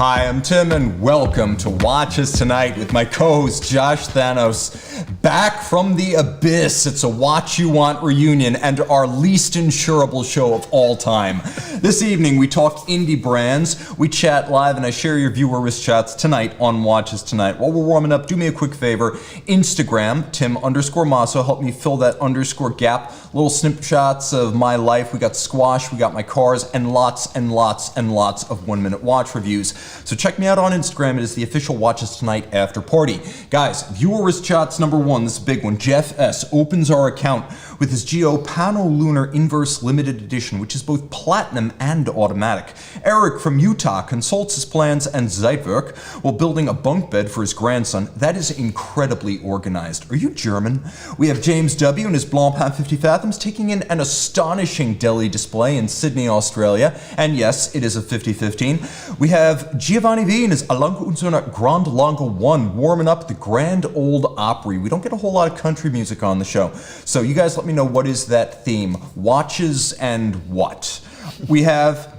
Hi, I'm Tim, and welcome to Watches Tonight with my co-host Josh Thanos. Back from the abyss, it's a Watch You Want reunion and our least insurable show of all time. This evening, we talk indie brands, we chat live, and I share your viewer wrist shots tonight on Watches Tonight. While we're warming up, do me a quick favor. Instagram, Tim_Mosso, help me fill that underscore gap. Little snapshots of my life. We got squash, we got my cars, and lots and lots and lots of 1 minute watch reviews. So check me out on Instagram. It is the official Watches Tonight after party. Guys, viewer wrist shots number one, this is a big one. Jeff S. opens our account with his Geo Pano Lunar Inverse Limited Edition, which is both platinum and automatic. Eric from Utah consults his plans and Zeitwerk while building a bunk bed for his grandson. That is incredibly organized. Are you German? We have James W. and his Blancpain 50 Fathoms taking in an astonishing deli display in Sydney, Australia. And yes, it is a 50-15. We have Giovanni V and his Alange Unserer Grand Lange 1 warming up the Grand Old Opry. We don't get a whole lot of country music on the show. So you guys let me know, what is that theme? Watches and what? We have,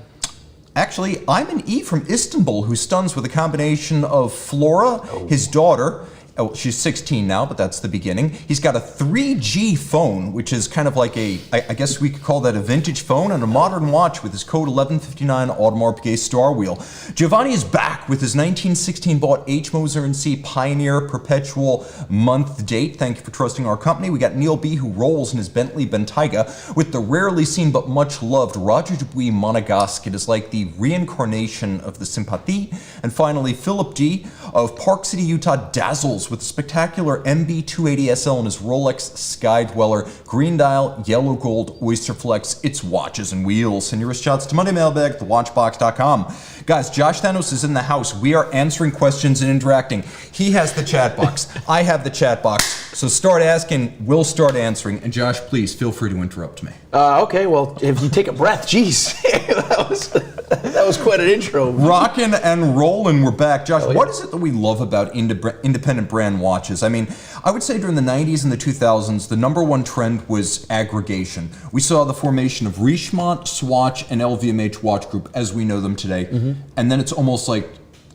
actually, I'm an E from Istanbul who stuns with a combination of Flora, his daughter. Oh, she's 16 now, but that's the beginning. He's got a 3G phone, which is kind of like a, I guess we could call that a vintage phone, and a modern watch with his code 1159 Audemars Piguet Star Wheel. Giovanni is back with his 1916 bought H. Moser and C Pioneer Perpetual month date. Thank you for trusting our company. We got Neil B, who rolls in his Bentley Bentayga with the rarely seen but much loved Roger Dubuis Monegasque. It is like the reincarnation of the Sympathie. And finally, Philippe D of Park City, Utah dazzles with a spectacular MB 280SL and his Rolex Sky Dweller, green dial, yellow gold, Oyster Flex. It's watches and wheels. Send your wrist shots to Monday Mailbag at thewatchbox.com. Guys, Josh Thanos is in the house. We are answering questions and interacting. He has the chat box. I have the chat box. So start asking, we'll start answering. And Josh, please feel free to interrupt me. Okay, well, if you take a breath, geez, that was quite an intro. Rockin' and rollin', we're back. Josh, what is it that we love about independent brand watches? I mean, I would say during the 90s and the 2000s, the number one trend was aggregation. We saw the formation of Richemont, Swatch, and LVMH Watch Group as we know them today. Mm-hmm. And then it's almost like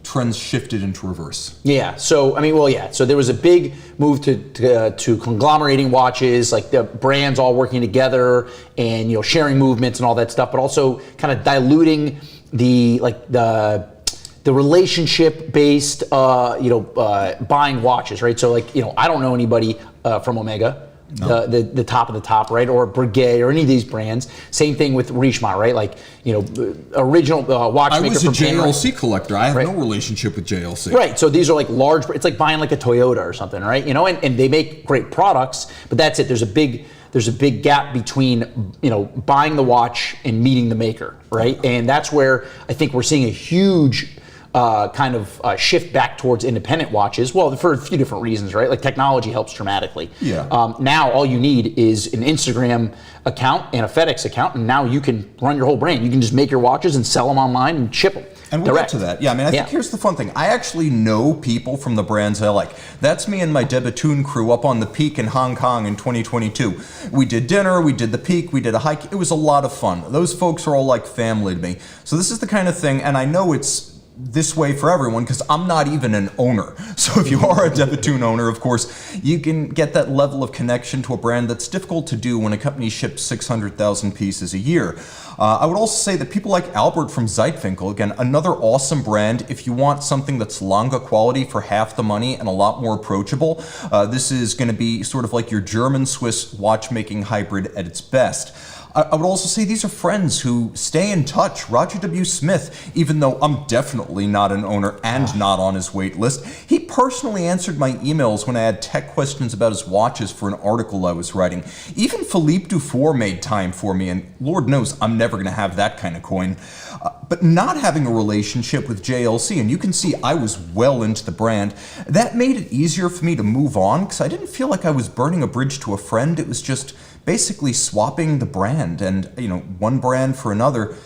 trends shifted into reverse. Yeah, so, I mean, well, yeah, so there was a big move to conglomerating watches, like the brands all working together and, you know, sharing movements and all that stuff, but also kind of diluting the relationship-based, buying watches, right? So, like, you know, I don't know anybody from Omega. No. The top of the top, right? Or Breguet or any of these brands. Same thing with Richemont, right? Like, you know, original watchmaker. I was a JLC collector. I have no relationship with JLC. Right. So these are like large. It's like buying like a Toyota or something, right? You know, and they make great products, but that's it. There's a big gap between, you know, buying the watch and meeting the maker, right? And that's where I think we're seeing a huge shift back towards independent watches. Well, for a few different reasons, right? Like technology helps dramatically. Yeah. Now all you need is an Instagram account and a FedEx account, and now you can run your whole brand. You can just make your watches and sell them online and ship them. And we'll get to that. Yeah, I mean, I think here's the fun thing. I actually know people from the brands I like. That's me and my Bethune crew up on the Peak in Hong Kong in 2022. We did dinner, we did the Peak, we did a hike. It was a lot of fun. Those folks are all like family to me. So this is the kind of thing, and I know it's this way for everyone because I'm not even an owner. So if you are a Bethune owner, of course, you can get that level of connection to a brand that's difficult to do when a company ships 600,000 pieces a year. I would also say that people like Albert from Zeitwinkel, again, another awesome brand. If you want something that's Lange quality for half the money and a lot more approachable, this is going to be sort of like your German-Swiss watchmaking hybrid at its best. I would also say these are friends who stay in touch. Roger W. Smith, even though I'm definitely not an owner and not on his wait list, he personally answered my emails when I had tech questions about his watches for an article I was writing. Even Philippe Dufour made time for me, and Lord knows I'm never going to have that kind of coin. But not having a relationship with JLC, and you can see I was well into the brand, that made it easier for me to move on because I didn't feel like I was burning a bridge to a friend. It was just basically swapping the brand and, you know, one brand for another.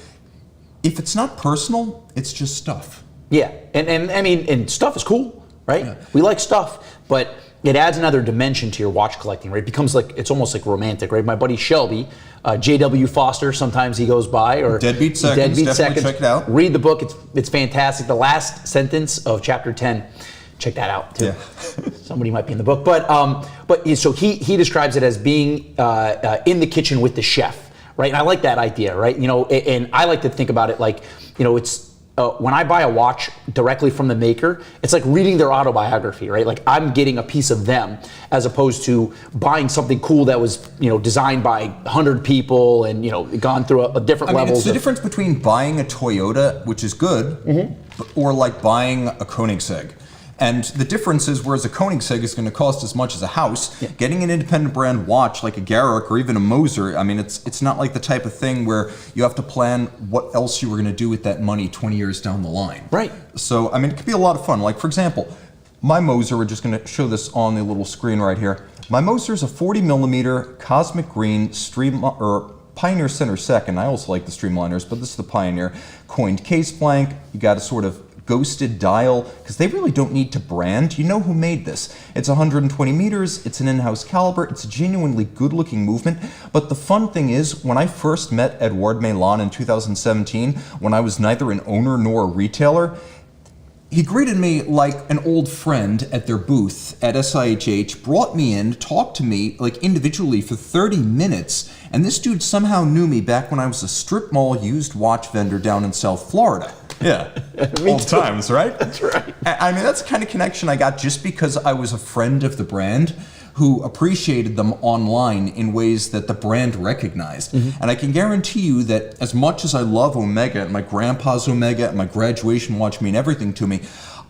If it's not personal, it's just stuff. Yeah, and I mean, and stuff is cool. right? Yeah. We like stuff, but it adds another dimension to your watch collecting, right? It becomes like, it's almost like romantic, right? My buddy Shelby, J.W. Foster, sometimes he goes by, or Deadbeat Seconds, definitely check it out. Read the book, it's fantastic. The last sentence of chapter 10, check that out too. Yeah. Somebody might be in the book, but so he describes it as being in the kitchen with the chef, right? And I like that idea, right? You know, and I like to think about it like, you know, it's when I buy a watch directly from the maker, it's like reading their autobiography, right? Like I'm getting a piece of them, as opposed to buying something cool that was, you know, designed by 100 people and, you know, gone through a different levels. It's the difference between buying a Toyota, which is good, or like buying a Koenigsegg. And the difference is, whereas a Koenigsegg is going to cost as much as a house, getting an independent brand watch like a Garrick or even a Moser, I mean, it's not like the type of thing where you have to plan what else you were going to do with that money 20 years down the line. Right. So, I mean, it could be a lot of fun. Like, for example, my Moser, we're just going to show this on the little screen right here. My Moser is a 40 millimeter cosmic green Pioneer Center Second. I also like the Streamliners, but this is the Pioneer. Coined case blank. You got a sort of ghosted dial, because they really don't need to brand. You know who made this. It's 120 meters, it's an in-house caliber, it's a genuinely good-looking movement, but the fun thing is, when I first met Edouard Milan in 2017, when I was neither an owner nor a retailer, he greeted me like an old friend at their booth at SIHH, brought me in, talked to me like individually for 30 minutes, and this dude somehow knew me back when I was a strip mall used watch vendor down in South Florida. Yeah, old times, right? That's right. I mean, that's the kind of connection I got just because I was a friend of the brand who appreciated them online in ways that the brand recognized. And I can guarantee you that as much as I love Omega, and my grandpa's Omega, and my graduation watch mean everything to me,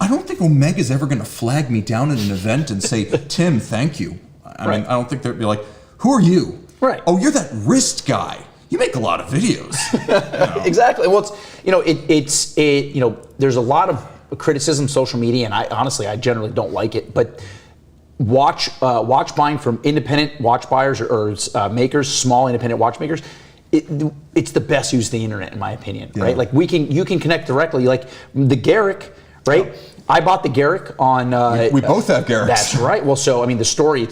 I don't think Omega's ever going to flag me down at an event and say, Tim, thank you. I mean, I don't think they'd be like, who are you? Right. Oh, you're that wrist guy. You make a lot of videos. You know? Exactly. Well, it's you know, there's a lot of criticism, social media, and I generally don't like it. But watch buying from independent watch buyers or makers, small independent watchmakers, it's the best use of the internet, in my opinion. Right? Like you can connect directly. Like the Garrick, right? Yeah. I bought the Garrick on... we both have Garricks. That's right. Well, so, I mean, the story,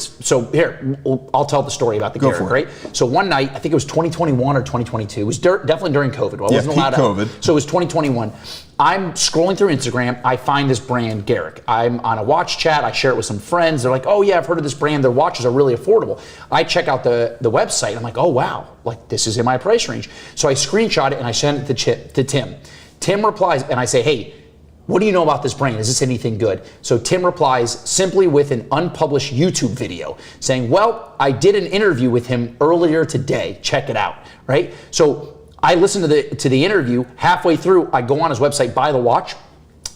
here, I'll tell the story about the Garrick, right? So one night, I think it was 2021 or 2022, it was definitely during COVID. Well, I wasn't allowed COVID. So it was 2021. I'm scrolling through Instagram, I find this brand, Garrick. I'm on a watch chat, I share it with some friends, they're like, oh yeah, I've heard of this brand, their watches are really affordable. I check out the website, I'm like, oh wow, like this is in my price range. So I screenshot it and I send it to Tim. Tim replies, and I say, hey, what do you know about this brand? Is this anything good? So Tim replies simply with an unpublished YouTube video saying, well, I did an interview with him earlier today. Check it out, right? So I listened to the interview. Halfway through, I go on his website, buy the watch.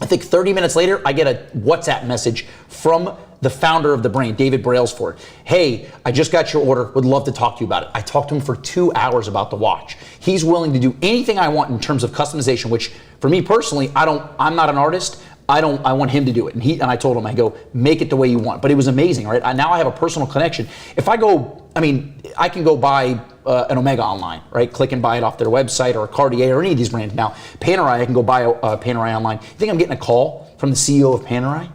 I think 30 minutes later, I get a WhatsApp message from the founder of the brand, David Brailsford. Hey, I just got your order. Would love to talk to you about it. I talked to him for 2 hours about the watch. He's willing to do anything I want in terms of customization, which for me personally, I'm not an artist. I want him to do it. And I told him, I go, make it the way you want. But it was amazing, right? Now I have a personal connection. If I go, I mean, I can go buy an Omega online, right? Click and buy it off their website, or a Cartier, or any of these brands. Now, Panerai, I can go buy a Panerai online. You think I'm getting a call from the CEO of Panerai?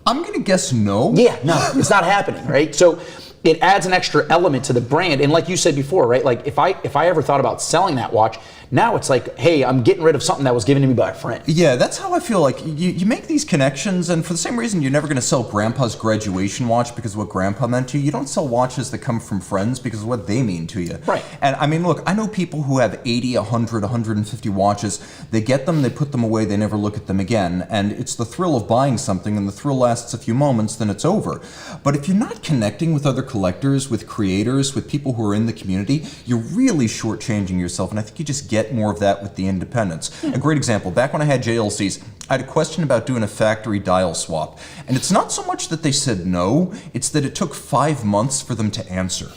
I'm gonna guess no. Yeah, no, it's not happening, right? So it adds an extra element to the brand. And like you said before, right? Like if I ever thought about selling that watch, now it's like, hey, I'm getting rid of something that was given to me by a friend. Yeah, that's how I feel. Like you make these connections, and for the same reason you're never going to sell grandpa's graduation watch because of what grandpa meant to you. You don't sell watches that come from friends because of what they mean to you. Right. And I mean, look, I know people who have 80, 100, 150 watches. They get them, they put them away, they never look at them again. And it's the thrill of buying something, and the thrill lasts a few moments, then it's over. But if you're not connecting with other collectors, with creators, with people who are in the community, you're really shortchanging yourself. And I think you just get more of that with the independents. A great example, back when I had JLCs, I had a question about doing a factory dial swap. And it's not so much that they said no, it's that it took 5 months for them to answer.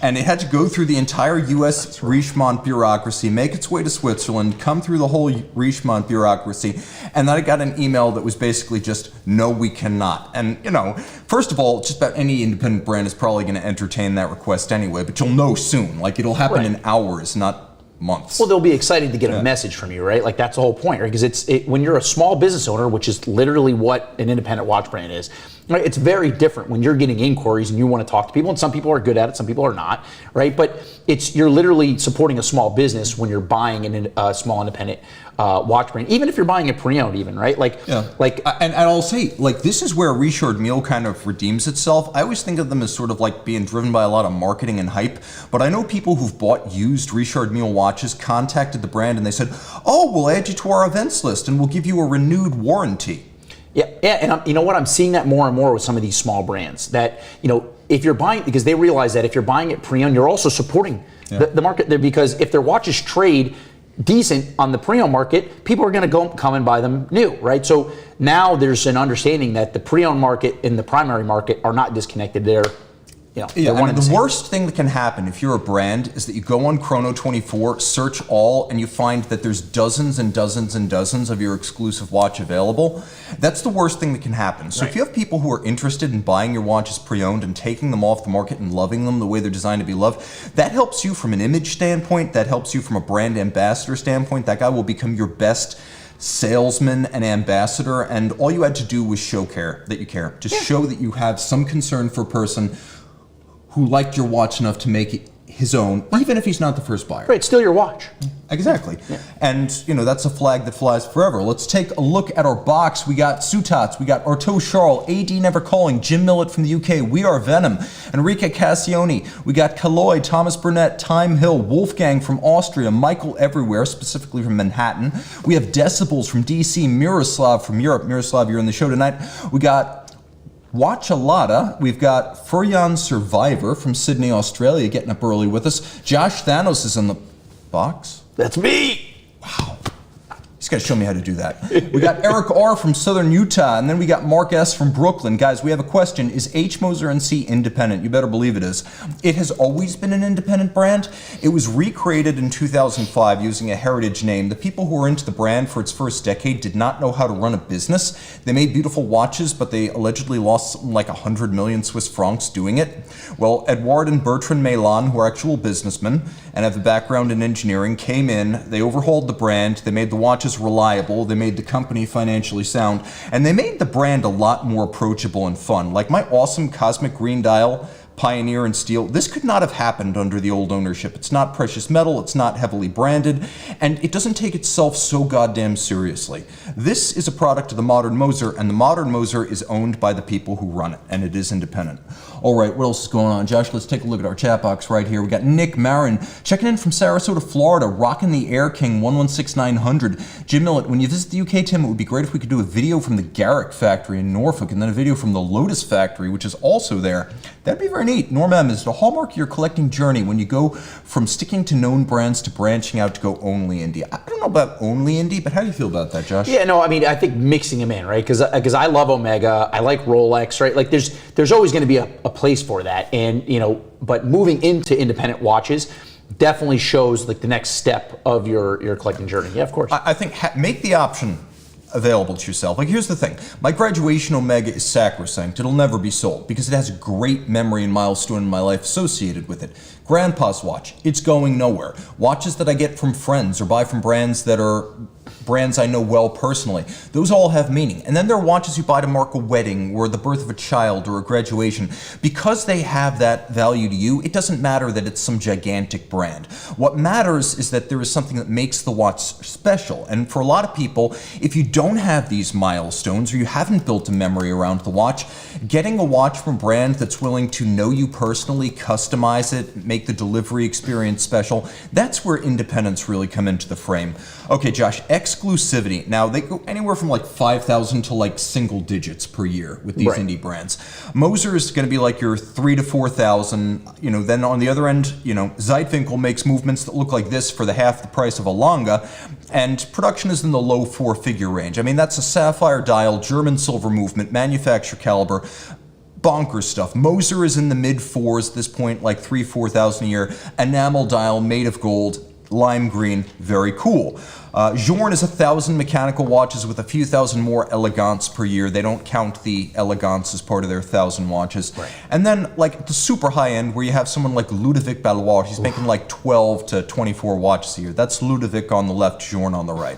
And it had to go through the entire US Richemont bureaucracy, make its way to Switzerland, come through the whole Richemont bureaucracy, and then I got an email that was basically just, no, we cannot. And you know, first of all, just about any independent brand is probably going to entertain that request anyway, but you'll know soon. Like it'll happen in hours, not months. Well, they'll be excited to get a message from you, right? Like that's the whole point, right? Because when you're a small business owner, which is literally what an independent watch brand is, right? It's very different when you're getting inquiries and you want to talk to people, and some people are good at it, some people are not, right? But you're literally supporting a small business when you're buying a small independent watch brand, even if you're buying a pre-owned, even, right? And I'll say, like, this is where Richard Mille kind of redeems itself. I always think of them as sort of like being driven by a lot of marketing and hype, but I know people who've bought used Richard Mille watches contacted the brand and they said, oh, we'll add you to our events list and we'll give you a renewed warranty. Yeah, and you know what? I'm seeing that more and more with some of these small brands that, if you're buying, because they realize that if you're buying it pre-owned, you're also supporting the market there, because if their watches trade decent on the pre-owned market, people are going to come and buy them new, right? So now there's an understanding that the pre-owned market and the primary market are not disconnected. They're the worst thing that can happen if you're a brand is that you go on Chrono24, search all, and you find that there's dozens and dozens and dozens of your exclusive watch available. That's the worst thing that can happen. So if you have people who are interested in buying your watches pre-owned and taking them off the market and loving them the way they're designed to be loved, that helps you from an image standpoint, that helps you from a brand ambassador standpoint. That guy will become your best salesman and ambassador, and all you had to do was show care, that you care. Just show that you have some concern for a person who liked your watch enough to make it his own, even if he's not the first buyer. Right, it's still your watch. Exactly. Yeah. And, that's a flag that flies forever. Let's take a look at our box. We got Sutats, we got Artaud Charles, AD Never Calling, Jim Millett from the UK, We Are Venom, Enrique Cassioni, we got Calloy, Thomas Burnett, Time Hill, Wolfgang from Austria, Michael Everywhere, specifically from Manhattan. We have Decibels from DC, Miroslav from Europe. Miroslav, you're in the show tonight. We got Watchalada, we've got Furyan Survivor from Sydney, Australia, getting up early with us. Josh Thanos is in the box. That's me. Wow. He's got to show me how to do that. We got Eric R. from Southern Utah, and then we got Mark S. from Brooklyn. Guys, we have a question. Is H. Moser & C independent? You better believe it is. It has always been an independent brand. It was recreated in 2005 using a heritage name. The people who were into the brand for its first decade did not know how to run a business. They made beautiful watches, but they allegedly lost something like 100 million Swiss francs doing it. Well, Edouard and Bertrand Meillan, who are actual businessmen and have a background in engineering, came in, they overhauled the brand, they made the watches reliable, they made the company financially sound, and they made the brand a lot more approachable and fun. Like my awesome Cosmic Green Dial, Pioneer and Steel, this could not have happened under the old ownership. It's not precious metal, it's not heavily branded, and it doesn't take itself so goddamn seriously. This is a product of the modern Moser, and the modern Moser is owned by the people who run it, and it is independent. All right, what else is going on? Josh, let's take a look at our chat box right here. We got Nick Marin checking in from Sarasota, Florida, rocking the Air King 116900. Jim Millett, when you visit the UK, Tim, it would be great if we could do a video from the Garrick factory in Norfolk and then a video from the Lotus factory, which is also there. That'd be very neat. Norm M, is the hallmark of your collecting journey when you go from sticking to known brands to branching out to go only indie. I don't know about only indie, but how do you feel about that, Josh? Yeah, no, I mean, I think mixing them in, right? Because I love Omega, I like Rolex, right? Like there's always going to be a place for that, and but moving into independent watches definitely shows like the next step of your collecting journey. Yeah, of course. I think make the option available to yourself. Like, here's the thing. My graduation Omega is sacrosanct. It'll never be sold because it has a great memory and milestone in my life associated with it. Grandpa's watch, it's going nowhere. Watches that I get from friends or buy from brands that are brands I know well personally, those all have meaning. And then there are watches you buy to mark a wedding or the birth of a child or a graduation. Because they have that value to you, it doesn't matter that it's some gigantic brand. What matters is that there is something that makes the watch special. And for a lot of people, if you don't have these milestones or you haven't built a memory around the watch, getting a watch from a brand that's willing to know you personally, customize it, make the delivery experience special, that's where independents really come into the frame. Okay, Josh, exclusivity. Now, they go anywhere from like 5,000 to like single digits per year with these indie brands. Moser is going to be like your 3,000 to 4,000. Then on the other end, Zeitwinkel makes movements that look like this for the half the price of a Longa, and production is in the low four-figure range. I mean, that's a sapphire dial, German silver movement, manufacturer caliber, bonkers stuff. Moser is in the mid fours at this point, like 3,000 to 4,000 a year. Enamel dial made of gold. lime green, very cool. Journe is 1,000 mechanical watches with a few thousand more elegants per year. They don't count the elegants as part of their 1,000 watches. Right. And then like the super high end where you have someone like Ludovic Ballois, he's making like 12 to 24 watches a year. That's Ludovic on the left, Journe on the right.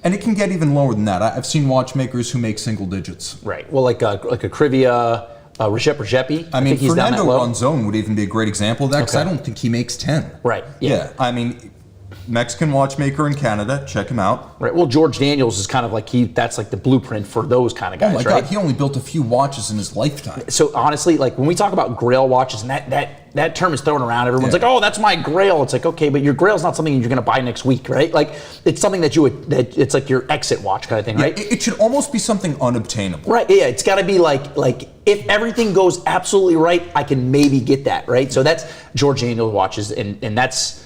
And it can get even lower than that. I've seen watchmakers who make single digits. Right. Well, like a Crivia, Regepi. I mean, think he's down Fernando that low. Ronzone would even be a great example of that because I don't think he makes 10. Right. Yeah. I mean, Mexican watchmaker in Canada, check him out. Right. Well, George Daniels is kind of like that's like the blueprint for those kind of guys, Oh my right? God, he only built a few watches in his lifetime. So honestly, like when we talk about Grail watches, and that term is thrown around, everyone's like, "Oh, that's my Grail." It's like, okay, but your Grail's not something you're going to buy next week, right? Like it's something that it's like your exit watch kind of thing, right? It should almost be something unobtainable. Right. Yeah. It's got to be like if everything goes absolutely right, I can maybe get that, right? So that's George Daniels watches, and that's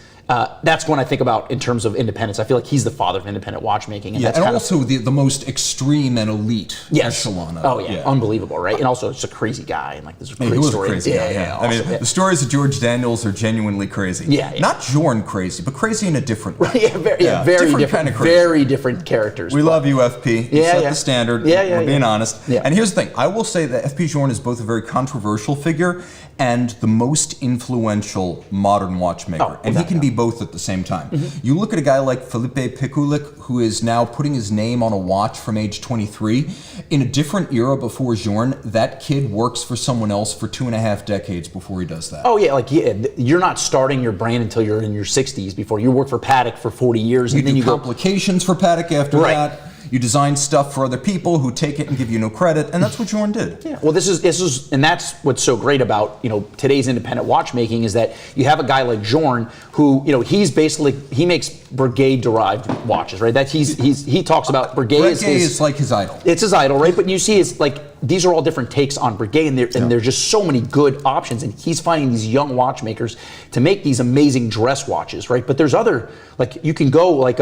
when I think about in terms of independence. I feel like he's the father of independent watchmaking. And Yeah, that's and kind also the most extreme and elite echelon of it. yeah, unbelievable, right? And also, it's a crazy guy, and like there's a He great was story. a crazy guy, yeah. I mean, the stories of George Daniels are genuinely crazy. Yeah. Not Journe crazy, but crazy in a different way. Very different kind of crazy. very different characters. We love you, FP. You set the standard. We're being honest. Yeah. And here's the thing. I will say that FP Journe is both a very controversial figure and the most influential modern watchmaker. And he can be both at the same time. You look at a guy like Philippe Dufour, who is now putting his name on a watch from age 23. In a different era before Journe, that kid works for someone else for 2.5 decades before he does that. Oh yeah, you're not starting your brand until you're in your 60s. Before you work for Patek for 40 years, and then you complications for Patek after that. You design stuff for other people who take it and give you no credit, and that's what Journe did. Yeah. Well, this is, and that's what's so great about today's independent watchmaking is that you have a guy like Journe who he makes Breguet derived watches, right? That he talks about Breguet is like his idol. It's his idol, right? But you see, it's like these are all different takes on Breguet, and there's just so many good options, and he's finding these young watchmakers to make these amazing dress watches, right? But there's other, like you can go like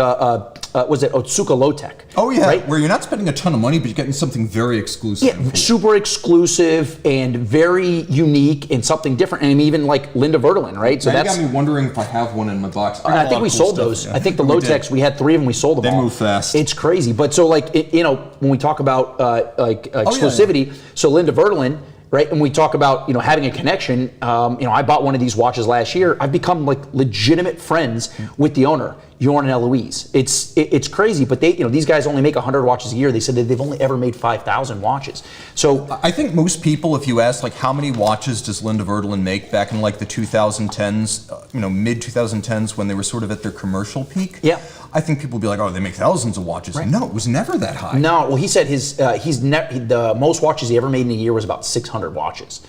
was it Otsuka Low-Tech? Oh yeah, right? Where you're not spending a ton of money, but you're getting something very exclusive. Yeah, super exclusive and very unique and something different. And even like Linde Werdelin, right? So that got me wondering if I have one in my box. I think we sold those. I think the Low-Techs, we had 3 of them. We sold them all. They move fast. It's crazy. But so like when we talk about exclusivity, so Linde Werdelin. Right, and we talk about having a connection. I bought one of these watches last year. I've become like legitimate friends with the owner, Journe and Eloise. It's crazy, but these guys only make 100 watches a year. They said that they've only ever made 5,000 watches. So I think most people, if you ask like how many watches does Linde Werdelin make back in like the 2010s, mid 2010s when they were sort of at their commercial peak. Yeah. I think people will be like, oh, they make thousands of watches. Right. No, it was never that high. No, well, he said the most watches he ever made in a year was about 600 watches.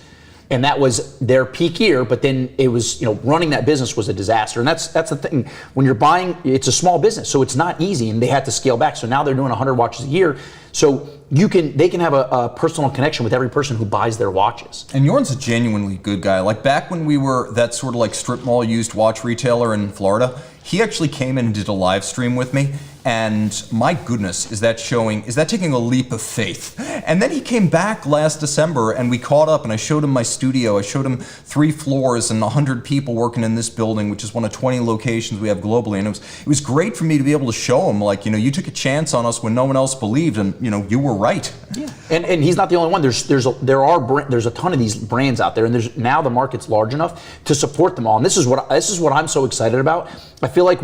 And that was their peak year, but then it was, running that business was a disaster. And that's the thing. When you're buying, it's a small business, so it's not easy, and they had to scale back. So now they're doing 100 watches a year. So they can have a personal connection with every person who buys their watches. And Journe's a genuinely good guy. Like back when we were that sort of like strip mall used watch retailer in Florida, he actually came in and did a live stream with me. And my goodness, is that taking a leap of faith? And then he came back last December and we caught up and I showed him my studio. I showed him 3 floors and 100 people working in this building, which is one of 20 locations we have globally. And it was great for me to be able to show him, like, you took a chance on us when no one else believed, and you were right. Yeah. And he's not the only one. There's a ton of these brands out there, and now the market's large enough to support them all. And this is what I'm so excited about. I feel like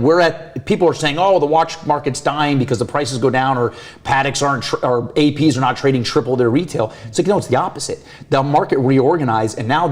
people are saying, oh, the watch market's dying because the prices go down, or Pateks or APs are not trading triple their retail. It's like, no, it's the opposite. The market reorganized, and now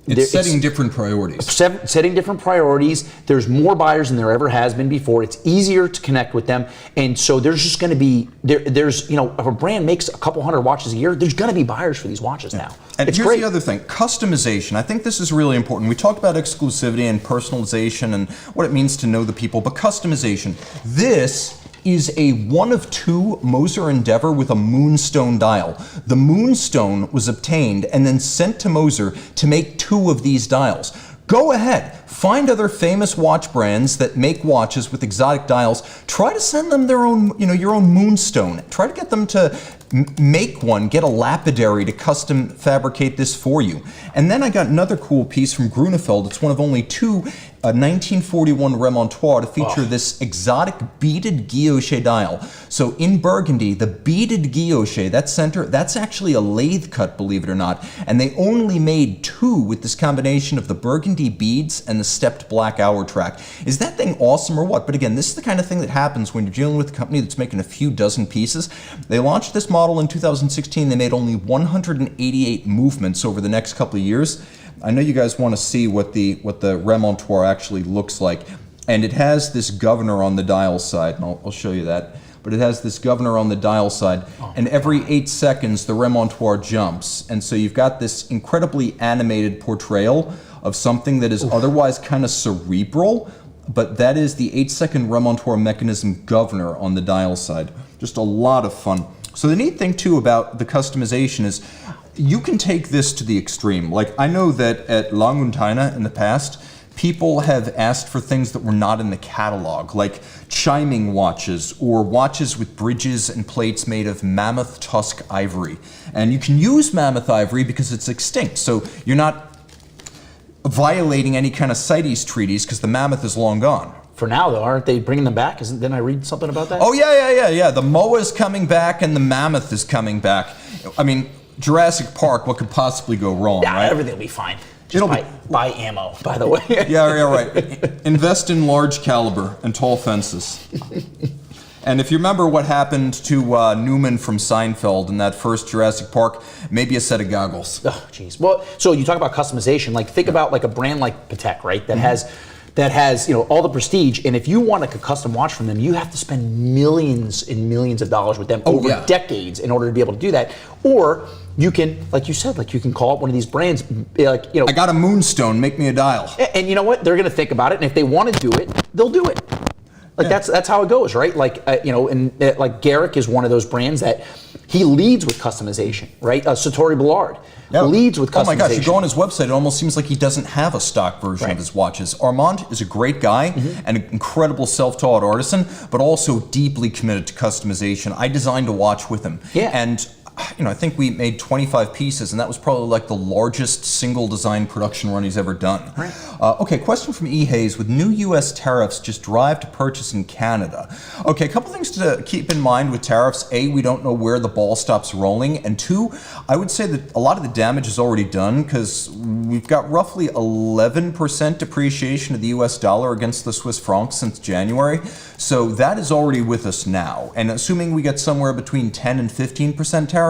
it's setting different priorities. Setting different priorities. There's more buyers than there ever has been before. It's easier to connect with them, and so there's just going to be there's if a brand makes a couple hundred watches a year, there's going to be buyers for these watches now. And it's here's great. The other thing, customization. I think this is really important. We talked about exclusivity and personalization and what it means to know the people, but customization. This is a 1 of 2 Moser Endeavor with a moonstone dial. The moonstone was obtained and then sent to Moser to make 2 of these dials. Go ahead, find other famous watch brands that make watches with exotic dials. Try to send them their own, your own moonstone. Try to get them to make one, get a lapidary to custom fabricate this for you. And then I got another cool piece from Grunefeld. It's one of only 2 a 1941 remontoir to feature this exotic beaded guilloche dial. So in Burgundy, the beaded guilloche, that center, that's actually a lathe cut, believe it or not. And they only made 2 with this combination of the Burgundy beads and the stepped black hour track. Is that thing awesome or what? But again, this is the kind of thing that happens when you're dealing with a company that's making a few dozen pieces. They launched this model in 2016. They made only 188 movements over the next couple of years. I know you guys want to see what the remontoir actually looks like, and it has this governor on the dial side, and I'll show you that. But it has this governor on the dial side, and every 8 seconds the remontoir jumps, and so you've got this incredibly animated portrayal of something that is otherwise kind of cerebral, but that is the 8-second remontoir mechanism governor on the dial side. Just a lot of fun. So the neat thing too about the customization is you can take this to the extreme. Like, I know that at Languntaina in the past, people have asked for things that were not in the catalog, like chiming watches or watches with bridges and plates made of mammoth tusk ivory. And you can use mammoth ivory because it's extinct, so you're not violating any kind of CITES treaties because the mammoth is long gone. For now, though, aren't they bringing them back? Didn't I read something about that? Oh, yeah. The Moa is coming back and the mammoth is coming back. I mean, Jurassic Park, what could possibly go wrong, right? Everything will be fine. Just buy ammo, by the way. Yeah, right. Invest in large caliber and tall fences. And if you remember what happened to Newman from Seinfeld in that first Jurassic Park, maybe a set of goggles. Oh, jeez. Well, so you talk about customization. Like, think about like a brand like Patek, right? That has all the prestige, and if you want like a custom watch from them, you have to spend millions and millions of dollars with them over decades in order to be able to do that. Or you can, like you said, you can call up one of these brands, I got a Moonstone, make me a dial. And you know what? They're going to think about it, and if they want to do it, they'll do it. That's how it goes, right? Like Garrick is one of those brands that he leads with customization, right? Satori Ballard leads with customization. Oh my gosh, you go on his website, it almost seems like he doesn't have a stock version of his watches. Armand is a great guy and an incredible self-taught artisan, but also deeply committed to customization. I designed a watch with him. And I think we made 25 pieces, and that was probably like the largest single design production run he's ever done. Okay, question from E. Hayes. With new U.S. tariffs, just drive to purchase in Canada. Okay, a couple things to keep in mind with tariffs. A, we don't know where the ball stops rolling. And 2, I would say that a lot of the damage is already done because we've got roughly 11% depreciation of the U.S. dollar against the Swiss franc since January. So that is already with us now. And assuming we get somewhere between 10 and 15% tariffs,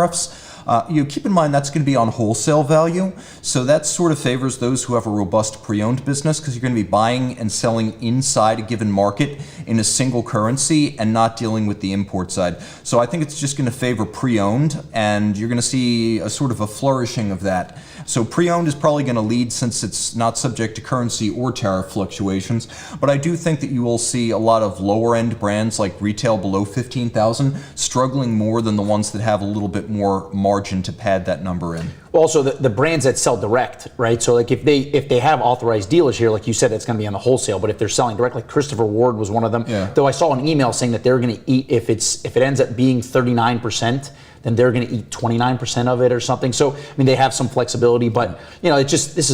keep in mind that's going to be on wholesale value, so that sort of favors those who have a robust pre-owned business because you're going to be buying and selling inside a given market in a single currency and not dealing with the import side. So I think it's just going to favor pre-owned, and you're going to see a sort of a flourishing of that. So pre-owned is probably going to lead since it's not subject to currency or tariff fluctuations, but I do think that you will see a lot of lower end brands like retail below 15,000 struggling more than the ones that have a little bit more margin to pad that number in. Also, the brands that sell direct, right? So like if they have authorized dealers here, like you said, it's going to be on the wholesale. But if they're selling direct, like Christopher Ward was one of them. Though I saw an email saying that they're going to eat, if it ends up being 39%, then they're going to eat 29% of it or something. So I mean, they have some flexibility, but it's just it's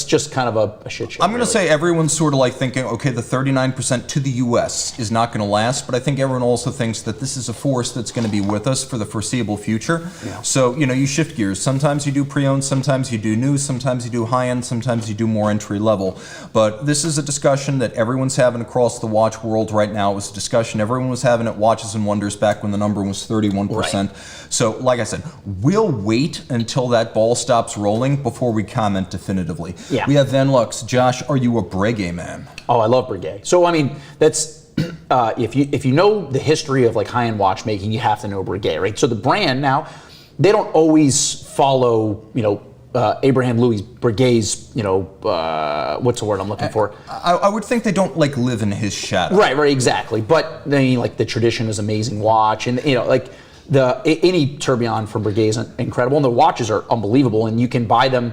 just kind of a shit show. I'm going to say everyone's sort of like thinking, okay, the 39% to the U.S. is not going to last, but I think everyone also thinks that this is a force that's going to be with us for the foreseeable future. So you shift gears. Sometimes you do pre-owned, sometimes you do new, sometimes you do high-end, sometimes you do more entry level. But this is a discussion that everyone's having across the watch world right now. It was a discussion everyone was having at Watches and Wonders back when the number was 31%. So like I said, we'll wait until that ball stops rolling before we comment definitively. We have Van Lux. Josh, are you a Breguet man? Oh, I love Breguet. So I mean, that's if you know the history of like high-end watchmaking, you have to know Breguet, right? So the brand now, they don't always follow, Abraham Louis Breguet's, what's the word I'm looking for? I would think they don't like live in his shadow. Right, exactly. But the tradition is amazing watch, and any tourbillon from Breguet is incredible, and the watches are unbelievable, and you can buy them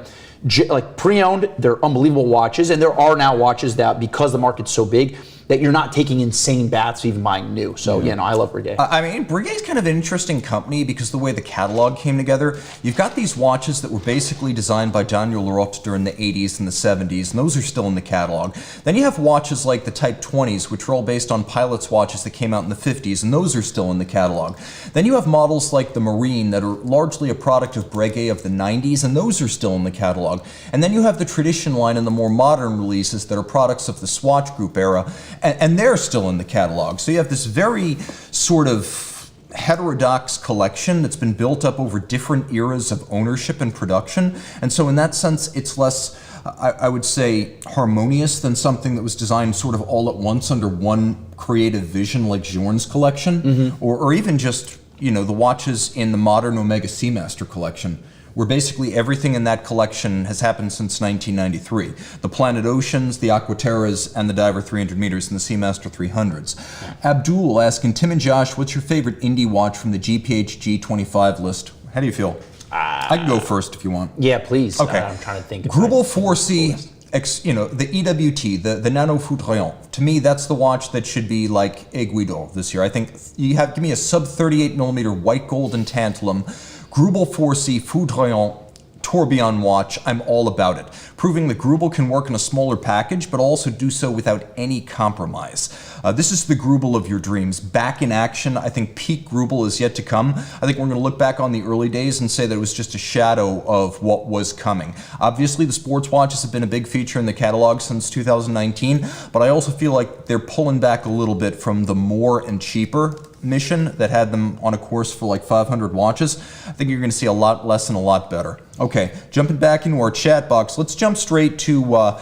like pre-owned. They're unbelievable watches, and there are now watches that, because the market's so big, that you're not taking insane baths even buying new. So, I love Breguet. I mean, Breguet is kind of an interesting company because the way the catalog came together, you've got these watches that were basically designed by Daniel Roth during the 80s and the 70s, and those are still in the catalog. Then you have watches like the Type 20s, which are all based on pilot's watches that came out in the 50s, and those are still in the catalog. Then you have models like the Marine that are largely a product of Breguet of the 90s, and those are still in the catalog. And then you have the Tradition line and the more modern releases that are products of the Swatch Group era, and they're still in the catalog. So you have this very sort of heterodox collection that's been built up over different eras of ownership and production. And so in that sense, it's less, I would say, harmonious than something that was designed sort of all at once under one creative vision like Journe's collection, or even just, the watches in the modern Omega Seamaster collection, where basically everything in that collection has happened since 1993. The Planet Oceans, the Aquaterras, and the Diver 300 meters and the Seamaster 300s. Abdul asking, Tim and Josh, what's your favorite indie watch from the GPHG 25 list? How do you feel? I can go first if you want. Yeah, please. Okay. I'm trying to think of Grubel Forsey, the EWT, the Nano Foudroyant. To me, that's the watch that should be like Aiguido this year. I think give me a sub 38 millimeter white gold and tantalum Greubel Forsey Foudroyant tourbillon watch. I'm all about it, proving that Grubel can work in a smaller package, but also do so without any compromise. This is the Grubel of your dreams, back in action. I think peak Grubel is yet to come. I think we're going to look back on the early days and say that it was just a shadow of what was coming. Obviously, the sports watches have been a big feature in the catalog since 2019, but I also feel like they're pulling back a little bit from the more and cheaper mission that had them on a course for like 500 watches. I think you're going to see a lot less and a lot better. Okay, jumping back into our chat box, let's jump straight to a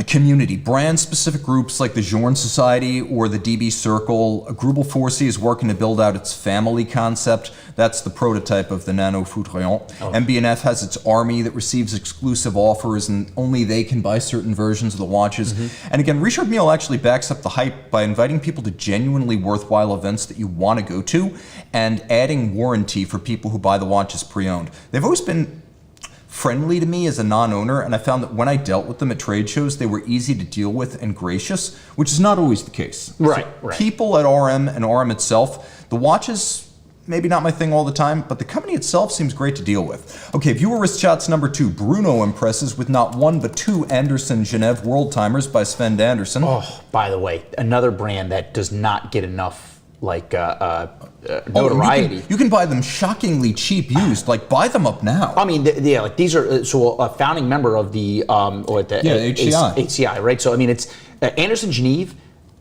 community. Brand-specific groups like the Journe Society or the DB Circle. Grubel Forsey is working to build out its family concept. That's the prototype of the Nano Foudroyant. MB&F has its army that receives exclusive offers, and only they can buy certain versions of the watches. And again, Richard Mille actually backs up the hype by inviting people to genuinely worthwhile events that you want to go to and adding warranty for people who buy the watches pre-owned. They've always been friendly to me as a non-owner, and I found that when I dealt with them at trade shows, they were easy to deal with and gracious, which is not always the case. Right. People at RM and RM itself, the watches, maybe not my thing all the time, but the company itself seems great to deal with. Okay, viewer wrist shots number 2. Bruno impresses with not one but 2 Andersen Genève World Timers by Svend Andersen. Oh, by the way, another brand that does not get enough notoriety. You can buy them shockingly cheap used. Buy them up now. I mean, these are so a founding member of the HCI. HCI, right? So I mean, it's Andersen Genève,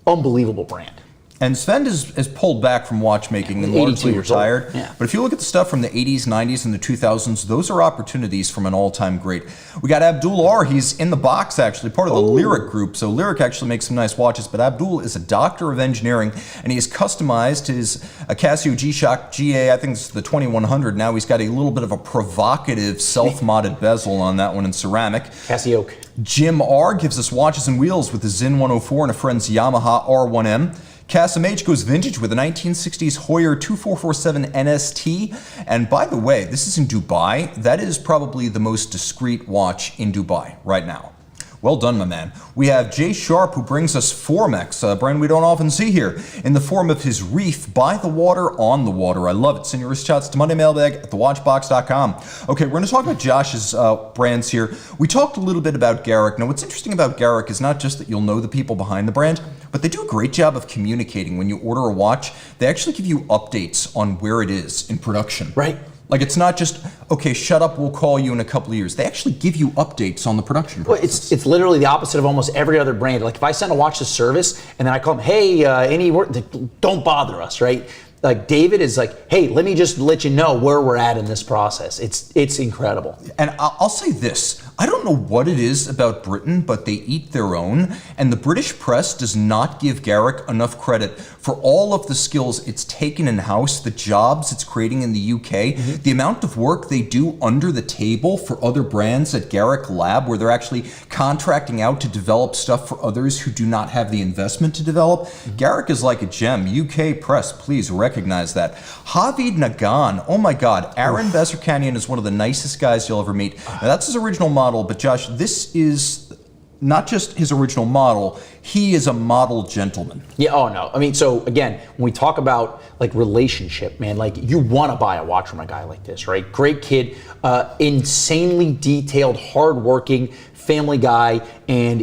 unbelievable brand. And Svend is pulled back from watchmaking and largely retired. Yeah. But if you look at the stuff from the 80s, 90s, and the 2000s, those are opportunities from an all-time great. We got Abdul R. He's in the box, actually, part of the Lyric group. So Lyric actually makes some nice watches. But Abdul is a doctor of engineering, and he has customized his Casio G-Shock GA, I think it's the 2100 now. He's got a little bit of a provocative self-modded bezel on that one in ceramic. Casio. Jim R. gives us watches and wheels with the Zin 104 and a friend's Yamaha R1M. Cassim H goes vintage with a 1960s Heuer 2447 NST. And by the way, this is in Dubai. That is probably the most discreet watch in Dubai right now. Well done, my man. We have Jay Sharp, who brings us Formex, a brand we don't often see here, in the form of his Reef, by the water, on the water. I love it. Send your wrist shots to MondayMailbag@thewatchbox.com. Okay, we're going to talk about Josh's brands here. We talked a little bit about Garrick. Now, what's interesting about Garrick is not just that you'll know the people behind the brand, but they do a great job of communicating. When you order a watch, they actually give you updates on where it is in production. Right. It's not just, okay, shut up, we'll call you in a couple of years. They actually give you updates on the production process. Well, it's literally the opposite of almost every other brand. If I send a watch to service and then I call them, hey, any work, don't bother us, right? David is hey, let me just let you know where we're at in this process. It's incredible. And I'll say this. I don't know what it is about Britain, but they eat their own, and the British press does not give Garrick enough credit for all of the skills it's taken in-house, the jobs it's creating in the UK, the amount of work they do under the table for other brands at Garrick Lab, where they're actually contracting out to develop stuff for others who do not have the investment to develop. Garrick is like a gem. UK press, please recognize that. Havid Nagant, oh my God, Aaron Bezirkanian is one of the nicest guys you'll ever meet. Now, that's his original model, but Josh, this is not just his original model, he is a model gentleman. Yeah, oh no. I mean, so again, when we talk about like relationship, man, like you want to buy a watch from a guy like this, right? Great kid, insanely detailed, hardworking, family guy, and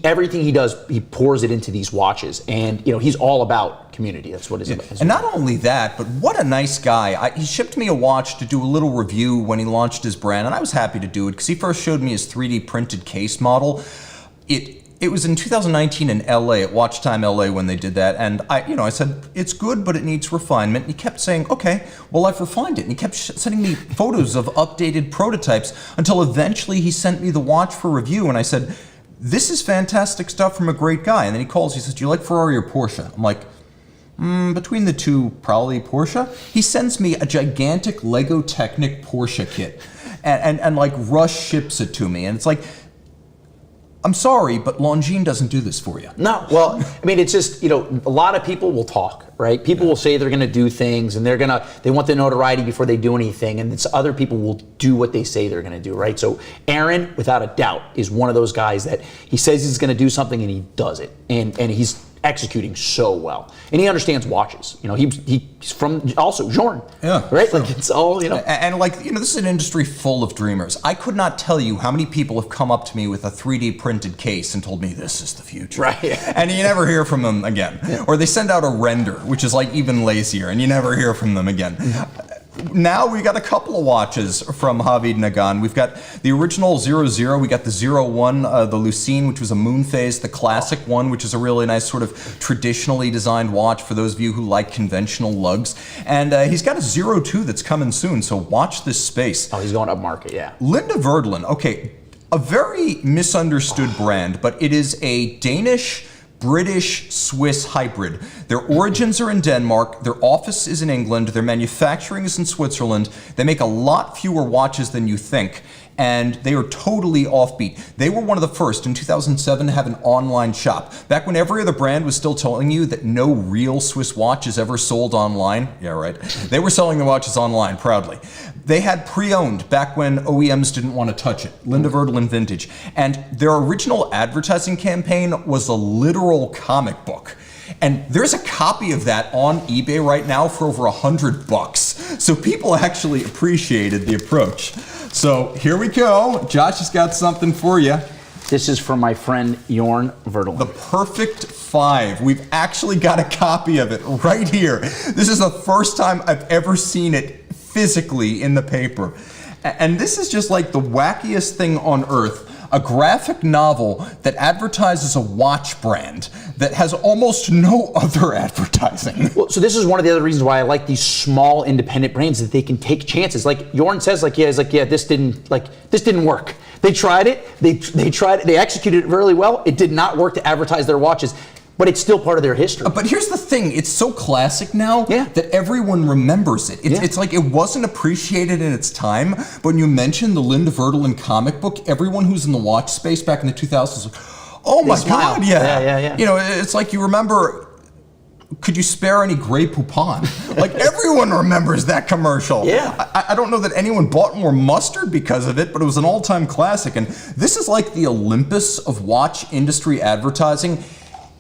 everything he does, he pours it into these watches, and he's all about community. That's what it's about. And not only that, but what a nice guy. He shipped me a watch to do a little review when he launched his brand, and I was happy to do it because he first showed me his 3D printed case model. It was in 2019 in LA, at Watch Time LA, when they did that, and I said, it's good, but it needs refinement. And he kept saying, okay, well, I've refined it. And he kept sending me photos of updated prototypes until eventually he sent me the watch for review, and I said, this is fantastic stuff from a great guy. And then he calls, he says, do you like Ferrari or Porsche? I'm like, between the two, probably Porsche. He sends me a gigantic Lego Technic Porsche kit and like Rush ships it to me. And it's like, I'm sorry, but Longines doesn't do this for you. No, well, I mean, it's just, a lot of people will talk, right? People will say they're going to do things and they want the notoriety before they do anything. And it's other people will do what they say they're going to do, right? So Aaron, without a doubt, is one of those guys that he says he's going to do something and he does it. And he's executing so well, and he understands watches. He's from also Journe, right? Sure. Like it's all And this is an industry full of dreamers. I could not tell you how many people have come up to me with a 3D printed case and told me this is the future, right? And you never hear from them again. Yeah. Or they send out a render, which is like even lazier, and you never hear from them again. Now we got a couple of watches from Garrick and Nagant. We've got the original 00, we got the 01, the Lucine, which was a moon phase, the classic one, which is a really nice sort of traditionally designed watch for those of you who like conventional lugs. And he's got a 02 that's coming soon, so watch this space. Oh, he's going up market, yeah. Linde Werdelin, okay, a very misunderstood brand, but it is a Danish British-Swiss hybrid. Their origins are in Denmark, their office is in England, their manufacturing is in Switzerland. They make a lot fewer watches than you think, and they are totally offbeat. They were one of the first in 2007 to have an online shop. Back when every other brand was still telling you that no real Swiss watch is ever sold online. Yeah, right. They were selling the watches online proudly. They had pre-owned back when OEMs didn't want to touch it, Linde Werdelin Vintage. And their original advertising campaign was a literal comic book. And there's a copy of that on eBay right now for over $100. So people actually appreciated the approach. So here we go. Josh has got something for you. This is from my friend Journe Werdelin. The Perfect 5. We've actually got a copy of it right here. This is the first time I've ever seen it physically in the paper. And this is just like the wackiest thing on earth. A graphic novel that advertises a watch brand that has almost no other advertising. Well, so this is one of the other reasons why I like these small independent brands, that they can take chances. Like Journe says, this didn't work. They tried it, they executed it really well. It did not work to advertise their watches, but it's still part of their history. But here's the thing, it's so classic now that everyone remembers it. It's like it wasn't appreciated in its time, but when you mention the Linde Werdelin comic book, everyone who's in the watch space back in the 2000s was like, oh my God, yeah. It's like you remember, could you spare any Grey Poupon? Like everyone remembers that commercial. Yeah. I don't know that anyone bought more mustard because of it, but it was an all-time classic. And this is like the Olympus of watch industry advertising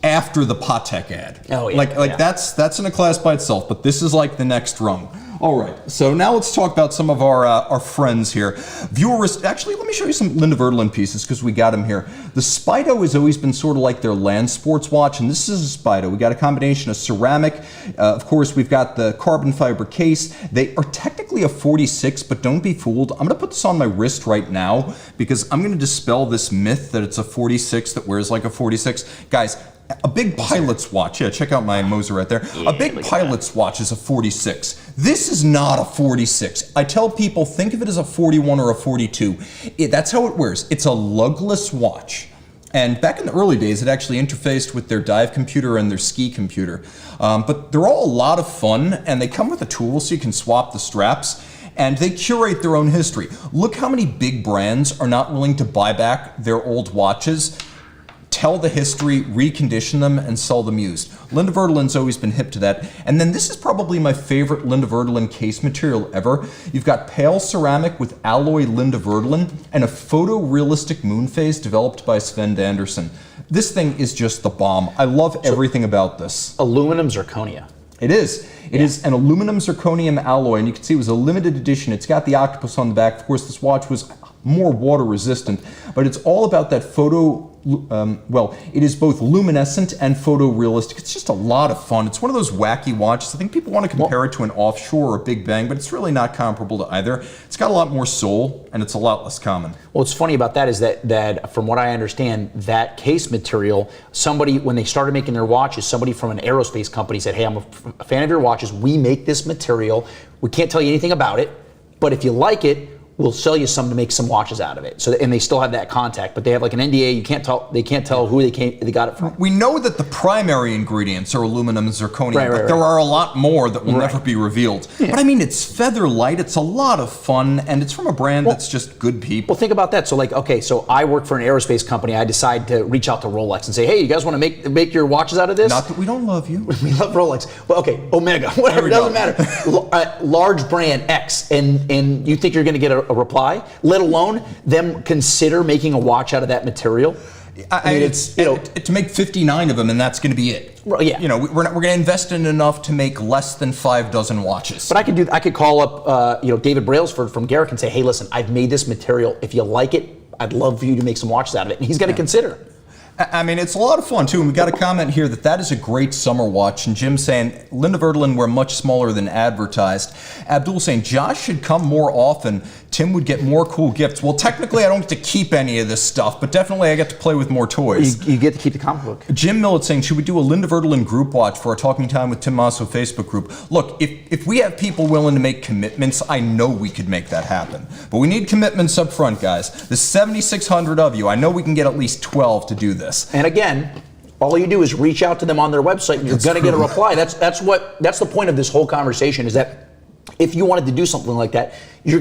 after the Patek ad. Oh yeah. That's in a class by itself, but this is like the next rung. All right, so now let's talk about some of our friends here. Actually, let me show you some Linde Werdelin pieces because we got them here. The Spido has always been sort of like their land sports watch, and this is a Spido. We got a combination of ceramic. Of course, we've got the carbon fiber case. They are technically a 46, but don't be fooled. I'm gonna put this on my wrist right now because I'm gonna dispel this myth that it's a 46 that wears like a 46. Guys, a big pilot's watch, check out my Moser right there. A big pilot's watch is a 46. This is not a 46. I tell people, think of it as a 41 or a 42. That's how it wears. It's a lugless watch. And back in the early days, it actually interfaced with their dive computer and their ski computer. But they're all a lot of fun, and they come with a tool so you can swap the straps. And they curate their own history. Look how many big brands are not willing to buy back their old watches. tell the history, recondition them, and sell them used. Linde Werdelin's always been hip to that. And then this is probably my favorite Linde Werdelin case material ever. You've got pale ceramic with alloy Linde Werdelin and a photorealistic moon phase developed by Svend Andersen. This thing is just the bomb. I love everything about this. Aluminum zirconia. It is. It is an aluminum zirconium alloy, and you can see it was a limited edition. It's got the octopus on the back. Of course, this watch was more water resistant, but it's all about that it is both luminescent and photorealistic. It's just a lot of fun. It's one of those wacky watches. I think people want to compare it to an Offshore or a Big Bang, but it's really not comparable to either. It's got a lot more soul, and it's a lot less common. Well, what's funny about that is that from what I understand, that case material, somebody, when they started making their watches, somebody from an aerospace company said, hey, I'm a fan of your watches. We make this material. We can't tell you anything about it, but if you like it, we'll sell you some to make some watches out of it. So, and they still have that contact, but they have like an NDA. You can't tell. They can't tell who they got it from. We know that the primary ingredients are aluminum and zirconium, but there are a lot more that will never be revealed. Yeah. But I mean, it's feather light. It's a lot of fun, and it's from a brand that's just good people. Well, think about that. So, like, okay, so I work for an aerospace company. I decide to reach out to Rolex and say, hey, you guys want to make your watches out of this? Not that we don't love you. We love Rolex. Well, okay, Omega, whatever. It doesn't matter. Large brand X, and you think you're going to get a reply? Let alone them consider making a watch out of that material. I mean, it's to make 59 of them, and that's going to be it. Well, yeah. We're going to invest in enough to make less than 5 dozen watches. But I could call up David Brailsford from Garrick and say, hey, listen, I've made this material. If you like it, I'd love for you to make some watches out of it. And he's going to consider. I mean, it's a lot of fun, too. And we got a comment here that is a great summer watch. And Jim saying, Linde Werdelin were much smaller than advertised. Abdul saying, Josh should come more often. Tim would get more cool gifts. Well, technically, I don't get to keep any of this stuff, but definitely I get to play with more toys. You get to keep the comic book. Jim Mille saying, should we do a Linde Werdelin group watch for our Talking Time with Tim Mosso Facebook group? Look, if we have people willing to make commitments, I know we could make that happen. But we need commitments up front, guys. There's 7,600 of you. I know we can get at least 12 to do this. And again, all you do is reach out to them on their website, and you're going to get a reply. That's the point of this whole conversation, is that if you wanted to do something like that, who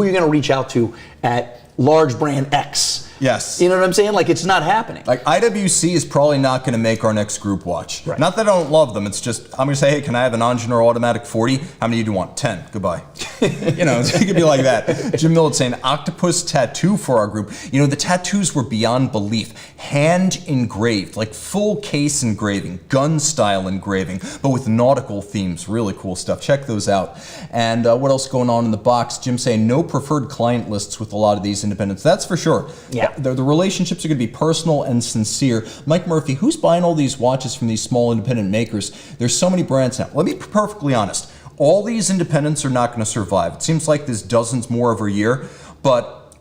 you're gonna reach out to at large brand X. Yes. You know what I'm saying? Like, it's not happening. Like, IWC is probably not going to make our next group watch. Right. Not that I don't love them. It's just, I'm going to say, hey, can I have an Angenieur automatic 40? How many do you want? 10. Goodbye. It could be like that. Jim Millett saying, octopus tattoo for our group. The tattoos were beyond belief. Hand engraved, like full case engraving, gun style engraving, but with nautical themes. Really cool stuff. Check those out. And what else going on in the box? Jim saying, no preferred client lists with a lot of these independents. That's for sure. Yeah. The relationships are going to be personal and sincere. Mike Murphy, who's buying all these watches from these small independent makers? There's so many brands now. Let me be perfectly honest. All these independents are not going to survive. It seems like there's dozens more every year, but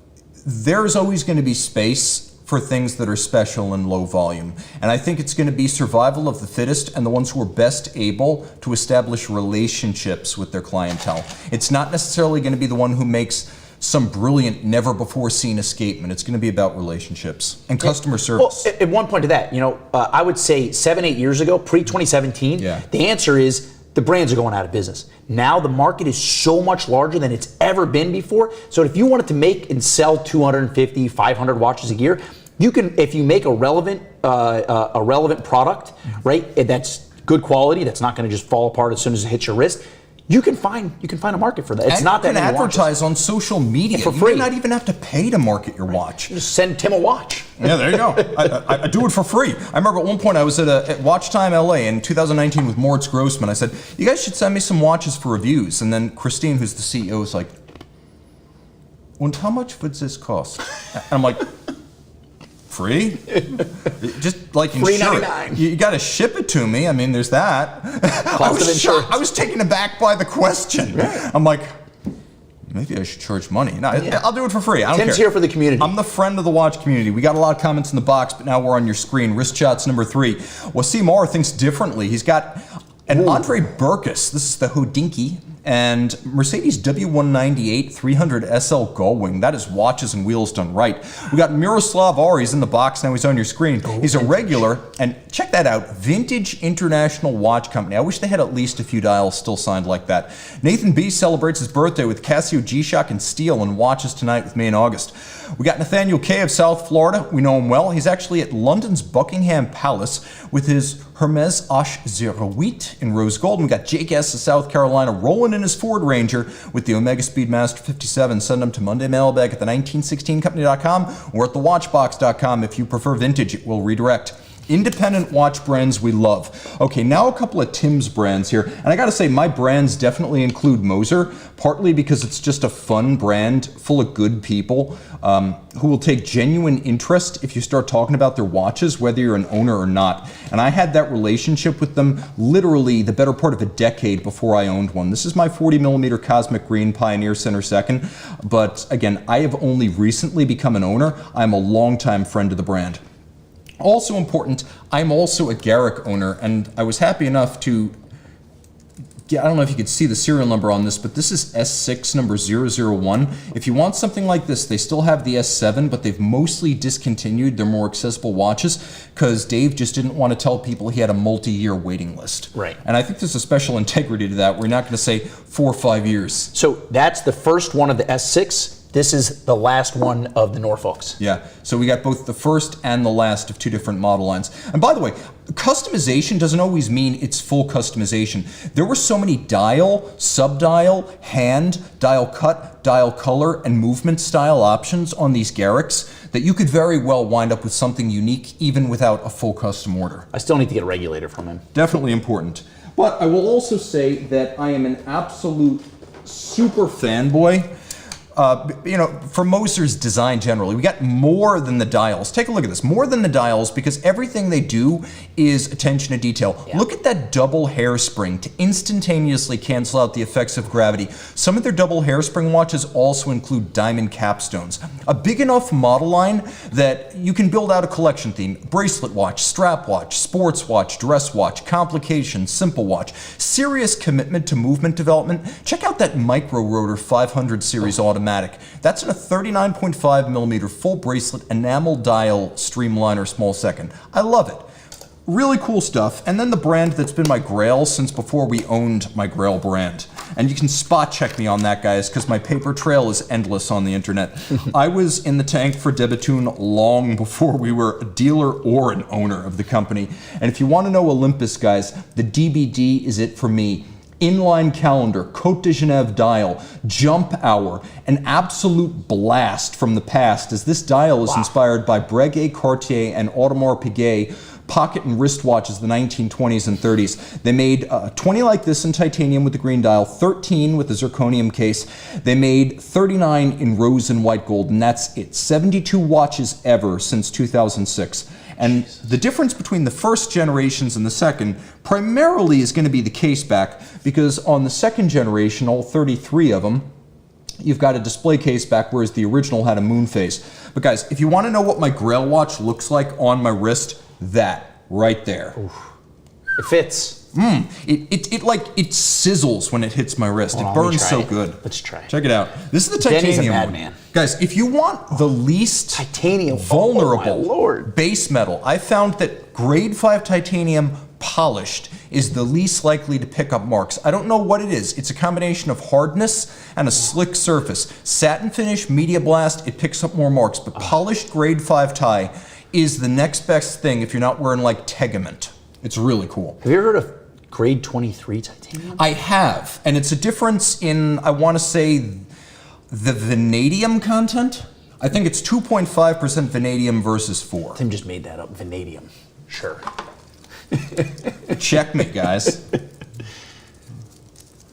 there's always going to be space for things that are special and low volume. And I think it's going to be survival of the fittest and the ones who are best able to establish relationships with their clientele. It's not necessarily going to be the one who makes some brilliant, never-before-seen escapement. It's going to be about relationships and customer service. Well, at one point to that, I would say 7-8 years ago, pre-2017, the answer is the brands are going out of business. Now the market is so much larger than it's ever been before. So if you wanted to make and sell 250, 500 watches a year, you can, if you make a relevant product, right, that's good quality, that's not going to just fall apart as soon as it hits your wrist, you can find a market for that. It's not that you can many advertise watches. on social media for free. You may not even have to pay to market your watch. You just send Tim a watch. Yeah, there you go. I do it for free. I remember at one point I was at Watch Time LA in 2019 with Moritz Grossman. I said, you guys should send me some watches for reviews. And then Christine, who's the CEO, was like, and how much would this cost? And I'm like, free? Just like free insure $99. You got to ship it to me. I mean, there's that. Cost of insurance. I was taken aback by the question. Right. I'm like, maybe I should charge money. No, I'll do it for free. I don't care. Tim's here for the community. I'm the friend of the watch community. We got a lot of comments in the box, but now we're on your screen. Wrist shots number 3. Wasim R thinks differently. He's got an Andre Burkus. This is the Hodinky and Mercedes W198 300 SL Gullwing. That is watches and wheels done right. We got Miroslav R. He's in the box now. He's on your screen. He's a regular, and check that out. Vintage International Watch Company. I wish they had at least a few dials still signed like that. Nathan B. celebrates his birthday with Casio G-Shock and Steel and watches tonight with me in August. We got Nathaniel K. of South Florida. We know him well. He's actually at London's Buckingham Palace with his Hermes H08 in rose gold. And we got Jake S. of South Carolina rolling in his Ford Ranger with the Omega Speedmaster 57. Send them to Monday Mailbag at the1916company.com or at thewatchbox.com. If you prefer vintage, it will redirect. Independent watch brands we love. Okay, now a couple of Tim's brands here. And I gotta say, my brands definitely include Moser, partly because it's just a fun brand full of good people who will take genuine interest if you start talking about their watches, whether you're an owner or not. And I had that relationship with them literally the better part of a decade before I owned one. This is my 40mm Cosmic Green Pioneer Center Second. But again, I have only recently become an owner. I'm a longtime friend of the brand. Also important, I'm also a Garrick owner, and I was happy enough to I don't know if you could see the serial number on this, but this is S6 number 001. If you want something like this, they still have the S7, but they've mostly discontinued their more accessible watches because Dave just didn't want to tell people he had a multi-year waiting list. Right. And I think there's a special integrity to that. We're not going to say 4 or 5 years. So that's the first one of the S6. This is the last one of the Norfolks. Yeah, so we got both the first and the last of 2 different model lines. And by the way, customization doesn't always mean it's full customization. There were so many dial, sub-dial, hand, dial cut, dial color, and movement style options on these Garricks that you could very well wind up with something unique even without a full custom order. I still need to get a regulator from him. Definitely important. But I will also say that I am an absolute super fanboy for Moser's design generally. We got more than the dials. Take a look at this. More than the dials because everything they do is attention to detail. Yeah. Look at that double hairspring to instantaneously cancel out the effects of gravity. Some of their double hairspring watches also include diamond capstones. A big enough model line that you can build out a collection theme. Bracelet watch, strap watch, sports watch, dress watch, complication, simple watch. Serious commitment to movement development. Check out that Micro Rotor 500 series automatic. That's in a 39.5mm full bracelet enamel dial streamliner small second. I love it. Really cool stuff. And then the brand that's been my grail since before we owned my grail brand. And you can spot check me on that, guys, because my paper trail is endless on the internet. I was in the tank for Bethune long before we were a dealer or an owner of the company. And if you want to know Olympus, guys, the DBD is it for me. Inline calendar, Côte de Genève dial, jump hour, an absolute blast from the past as this dial is inspired by Breguet, Cartier, and Audemars Piguet pocket and wrist watches of the 1920s and 30s. They made 20 like this in titanium with the green dial, 13 with the zirconium case. They made 39 in rose and white gold, and that's it. 72 watches ever since 2006. And the difference between the first generations and the second primarily is going to be the case back, because on the second generation, all 33 of them, you've got a display case back, whereas the original had a moon face. But guys, if you want to know what my Grail watch looks like on my wrist, that right there. Oof. It fits. It sizzles when it hits my wrist. It burns so good. Let's try it. Check it out. This is the titanium Denny's a one. madman. Guys, if you want the least titanium vulnerable base metal, I found that grade 5 titanium polished is the least likely to pick up marks. I don't know what it is. It's a combination of hardness and a slick surface. Satin finish, media blast, it picks up more marks, but polished grade 5 tie is the next best thing if you're not wearing like tegament. It's really cool. Have you ever heard of grade 23 titanium? I have, and it's a difference in, I want to say, the vanadium content. I think it's 2.5% vanadium versus 4. Tim just made that up, vanadium. Sure. Check me, guys.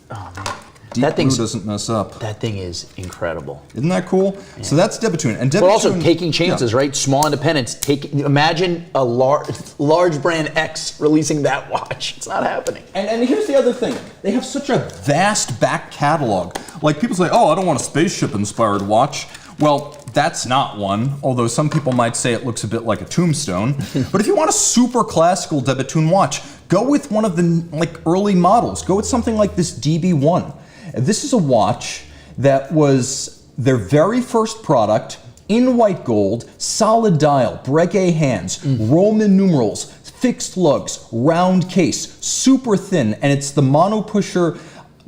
Oh, man. Deep blue doesn't mess up. That thing is incredible. Isn't that cool? Yeah. So that's Bethune. And but also taking chances, right? Small independents. Imagine a large brand X releasing that watch. It's not happening. And here's the other thing. They have such a vast back catalog. Like people say, oh, I don't want a spaceship-inspired watch. Well, that's not one, although some people might say it looks a bit like a tombstone. But if you want a super classical Bethune watch, go with one of the early models. Go with something like this DB1. This is a watch that was their very first product, in white gold, solid dial, Breguet hands, Roman numerals, fixed lugs, round case, super thin, and it's the mono-pusher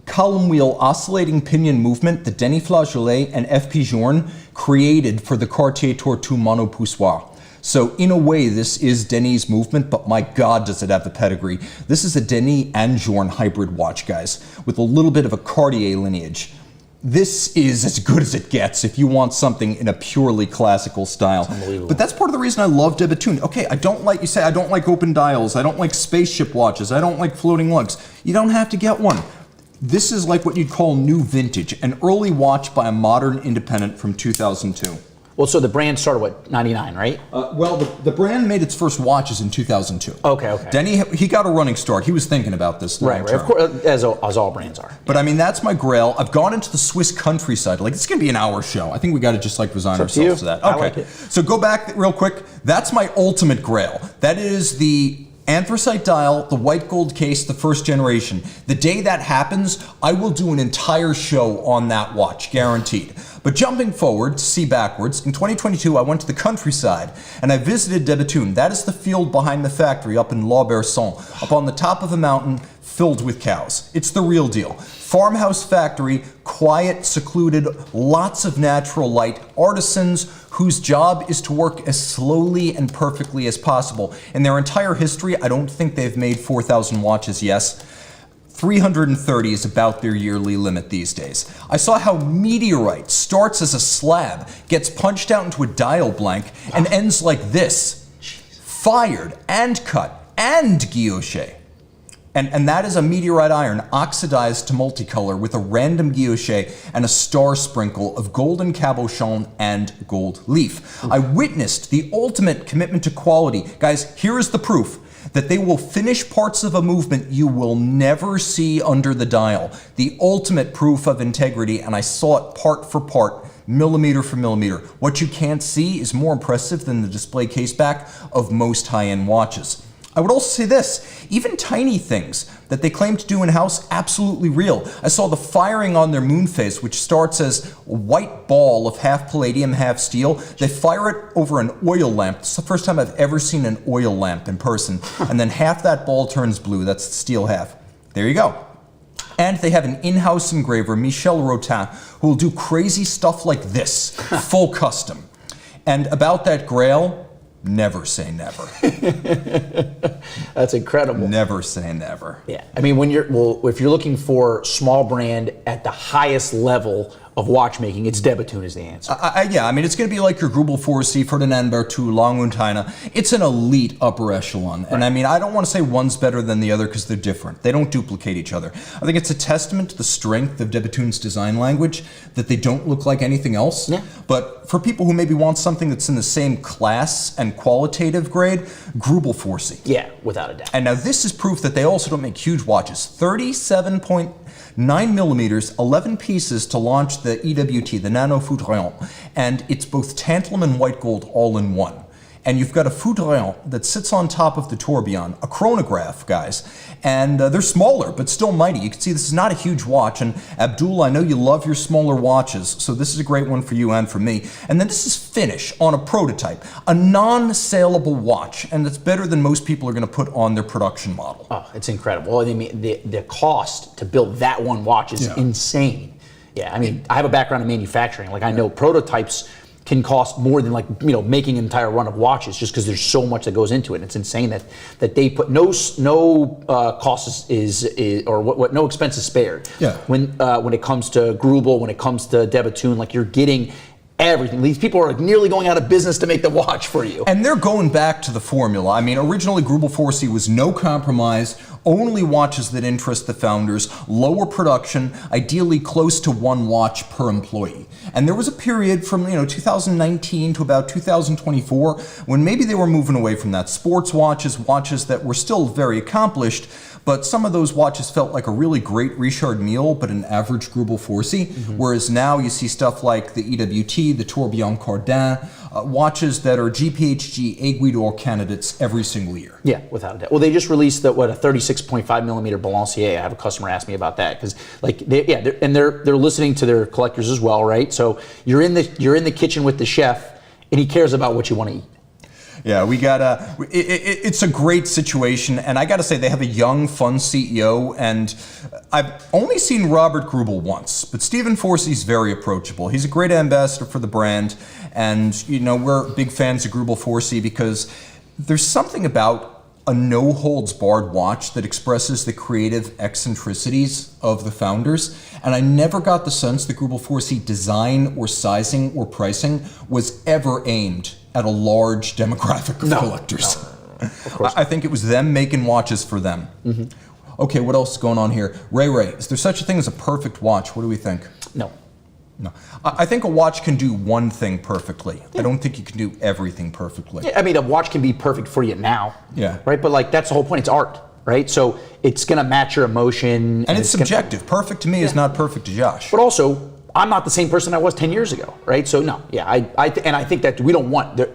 column wheel oscillating pinion movement that Denis Flageolet and FP Journe created for the Cartier Tortue monopoussoir. So in a way, this is Denis' movement, but my God, does it have the pedigree. This is a Denis and Journe hybrid watch, guys, with a little bit of a Cartier lineage. This is as good as it gets if you want something in a purely classical style. But that's part of the reason I love de Bethune. Okay, I don't like open dials, I don't like spaceship watches, I don't like floating lugs. You don't have to get one. This is like what you'd call new vintage, an early watch by a modern independent from 2002. Well, so the brand started, what, 99, right? Well, the brand made its first watches in 2002. Okay. Denis, he got a running start. He was thinking about this long term. Of course, as all brands are. But I mean, that's my grail. I've gone into the Swiss countryside. Like, it's going to be an hour show. I think we got to just like resign ourselves to that. Okay. I like it. So go back real quick. That's my ultimate grail. That is the anthracite dial, the white gold case, the first generation. The day that happens, I will do an entire show on that watch, guaranteed. But jumping forward to see backwards, in 2022 I went to the countryside and I visited de Bethune. That is the field behind the factory up in La Berson, up on the top of a mountain filled with cows. It's the real deal. Farmhouse factory, quiet, secluded, lots of natural light, artisans whose job is to work as slowly and perfectly as possible. In their entire history, I don't think they've made 4,000 watches, yes. 330 is about their yearly limit these days. I saw how meteorite starts as a slab, gets punched out into a dial blank, and ends like this. Fired and cut and guilloché. And that is a meteorite iron oxidized to multicolor with a random guilloché and a star sprinkle of golden cabochon and gold leaf. I witnessed the ultimate commitment to quality. Guys, here is the proof that they will finish parts of a movement you will never see under the dial. The ultimate proof of integrity, and I saw it part for part, millimeter for millimeter. What you can't see is more impressive than the display case back of most high-end watches. I would also say this, even tiny things that they claim to do in-house, absolutely real. I saw the firing on their moon phase, which starts as a white ball of half palladium, half steel. They fire it over an oil lamp. It's the first time I've ever seen an oil lamp in person. And then half that ball turns blue, that's the steel half. There you go. And they have an in-house engraver, Michel Rotin, who will do crazy stuff like this, full custom. And about that grail, never say never. That's incredible. Never say never. Yeah, I mean, if you're looking for small brand at the highest level of watchmaking, it's de Bethune is the answer. Yeah, I mean, it's going to be like your Grubel Forsey, Ferdinand Berthoud, Lange&Heine. It's an elite upper echelon. And I mean, I don't want to say one's better than the other because they're different. They don't duplicate each other. I think it's a testament to the strength of de Bethune's design language that they don't look like anything else. Yeah. But for people who maybe want something that's in the same class and qualitative grade, Grubel Forsey. Yeah, without a doubt. And now this is proof that they also don't make huge watches. 37.9 millimeters, 11 pieces to launch the EWT, the Nano Foudroyant. And it's both tantalum and white gold all in one. And you've got a Foudroyant that sits on top of the tourbillon, a chronograph, guys. And they're smaller, but still mighty. You can see this is not a huge watch. And Abdul, I know you love your smaller watches, so this is a great one for you and for me. And then this is finish on a prototype, a non-saleable watch. And it's better than most people are going to put on their production model. Oh, it's incredible. I mean, the cost to build that one watch is insane. Yeah, I mean, I have a background in manufacturing. Like, I know prototypes can cost more than, like, you know, making an entire run of watches, just because there's so much that goes into it. And it's insane that they put no cost no expense is spared. Yeah. When it comes to Grubel, when it comes to de Bethune, like, you're getting everything. These people are nearly going out of business to make the watch for you. And they're going back to the formula. I mean, originally Grubel Forsey was no compromise, only watches that interest the founders, lower production, ideally close to one watch per employee. And there was a period from 2019 to about 2024 when maybe they were moving away from that. Sports watches, watches that were still very accomplished, but some of those watches felt like a really great Richard Mille, but an average Grubel Forsey. Whereas now you see stuff like the EWT, the tourbillon Cardin, watches that are GPHG Aiguille d'Or candidates every single year. Yeah, without a doubt. Well, they just released a 36.5 millimeter Balancier. I have a customer ask me about that because, like, they're listening to their collectors as well, right? So you're in the kitchen with the chef, and he cares about what you want to eat. Yeah, we got it's a great situation, and I got to say they have a young, fun CEO, and I've only seen Robert Grubel once, but Stephen Forsey's very approachable. He's a great ambassador for the brand, and we're big fans of Grubel Forsey because there's something about a no-holds-barred watch that expresses the creative eccentricities of the founders, and I never got the sense that Grubel Forsey design or sizing or pricing was ever aimed at a large demographic of collectors. No, of course. I think it was them making watches for them. Okay, what else is going on here? Ray, is there such a thing as a perfect watch? What do we think? No. I think a watch can do one thing perfectly. I don't think you can do everything perfectly. Yeah, I mean, a watch can be perfect for you now. Yeah. Right, but like that's the whole point. It's art, right? So it's going to match your emotion. And it's subjective. Perfect to me is not perfect to Josh. But also, I'm not the same person I was 10 years ago, right? So no, yeah, I think that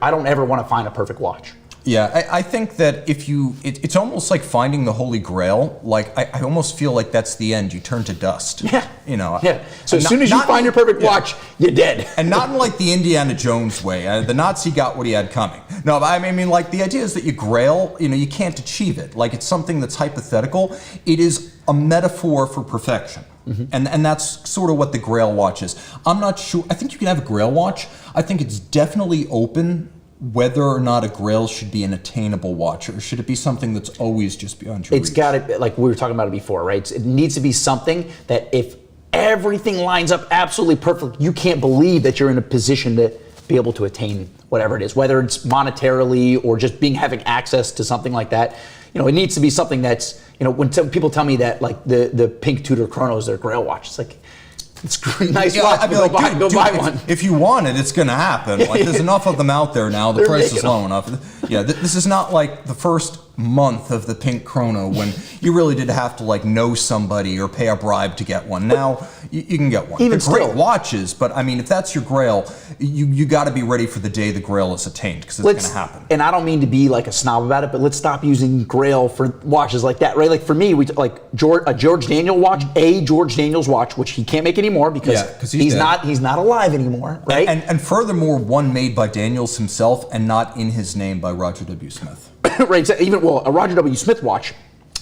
I don't ever want to find a perfect watch. Yeah, I think that it's almost like finding the Holy Grail. Like, I almost feel like that's the end. You turn to dust. Yeah. Yeah. So as soon as you find your perfect watch, you're dead. And not in like the Indiana Jones way. The Nazi got what he had coming. No, but I mean, like the idea is that you grail, you can't achieve it. Like it's something that's hypothetical. It is a metaphor for perfection. And that's sort of what the Grail watch is. I'm not sure. I think you can have a Grail watch. I think it's definitely open whether or not a Grail should be an attainable watch, or should it be something that's always just beyond your reach? It's got to, like we were talking about it before, right? It needs to be something that if everything lines up absolutely perfect, you can't believe that you're in a position to be able to attain whatever it is, whether it's monetarily or just having access to something like that. It needs to be something that's, when people tell me that like the pink Tudor chrono is their Grail watch, it's like, it's a nice watch. I'd be go like, buy one. If you want it, it's going to happen. Like, there's enough of them out there now. The price is low enough. Yeah, this is not like the first month of the pink chrono when you really did have to like know somebody or pay a bribe to get one. Now you can get one. Even They're great still. watches, but I mean, if that's your Grail, you got to be ready for the day the Grail is attained, because it's going to happen. And I don't mean to be like a snob about it, but let's stop using Grail for watches like that, right? Like for me, a George Daniel watch, a George Daniel's watch, which he can't make anymore because he's not alive anymore, right? And furthermore, one made by Daniels himself and not in his name by Roger W. Smith. Right. A Roger W. Smith watch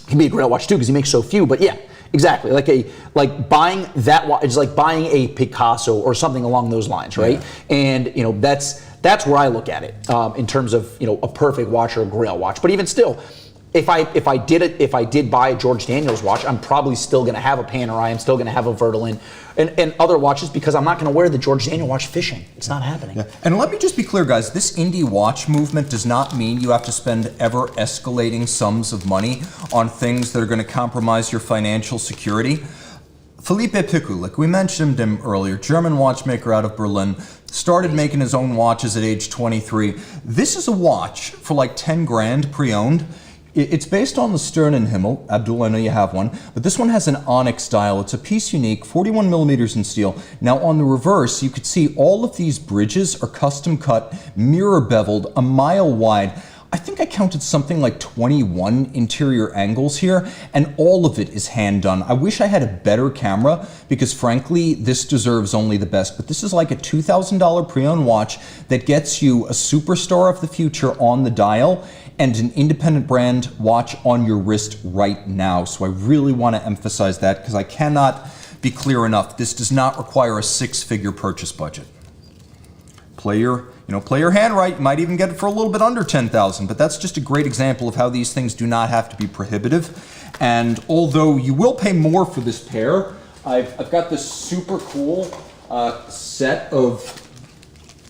can be a Grail watch too because he makes so few. But yeah, exactly. Like buying that watch is like buying a Picasso or something along those lines, right? Yeah. And that's where I look at it in terms of a perfect watch or a Grail watch. But even still, if I did buy a George Daniels watch, I'm probably still going to have a Panerai. I'm still going to have a Werdelin and other watches because I'm not going to wear the George Daniel watch fishing. It's not happening. Yeah. And let me just be clear, guys. This indie watch movement does not mean you have to spend ever escalating sums of money on things that are going to compromise your financial security. Philippe Dufour, like we mentioned him earlier, German watchmaker out of Berlin, started making his own watches at age 23. This is a watch for like 10 grand pre-owned. It's based on the Stern and Himmel. Abdul, I know you have one, but this one has an onyx dial. It's a piece unique, 41 millimeters in steel. Now on the reverse, you could see all of these bridges are custom cut, mirror beveled, a mile wide. I think I counted something like 21 interior angles here, and all of it is hand done. I wish I had a better camera because frankly, this deserves only the best, but this is like a $2,000 pre-owned watch that gets you a superstar of the future on the dial and an independent brand watch on your wrist right now. So I really want to emphasize that because I cannot be clear enough. This does not require a six-figure purchase budget. Play your hand right. You might even get it for a little bit under 10,000, but that's just a great example of how these things do not have to be prohibitive. And although you will pay more for this pair, I've got this super cool set of.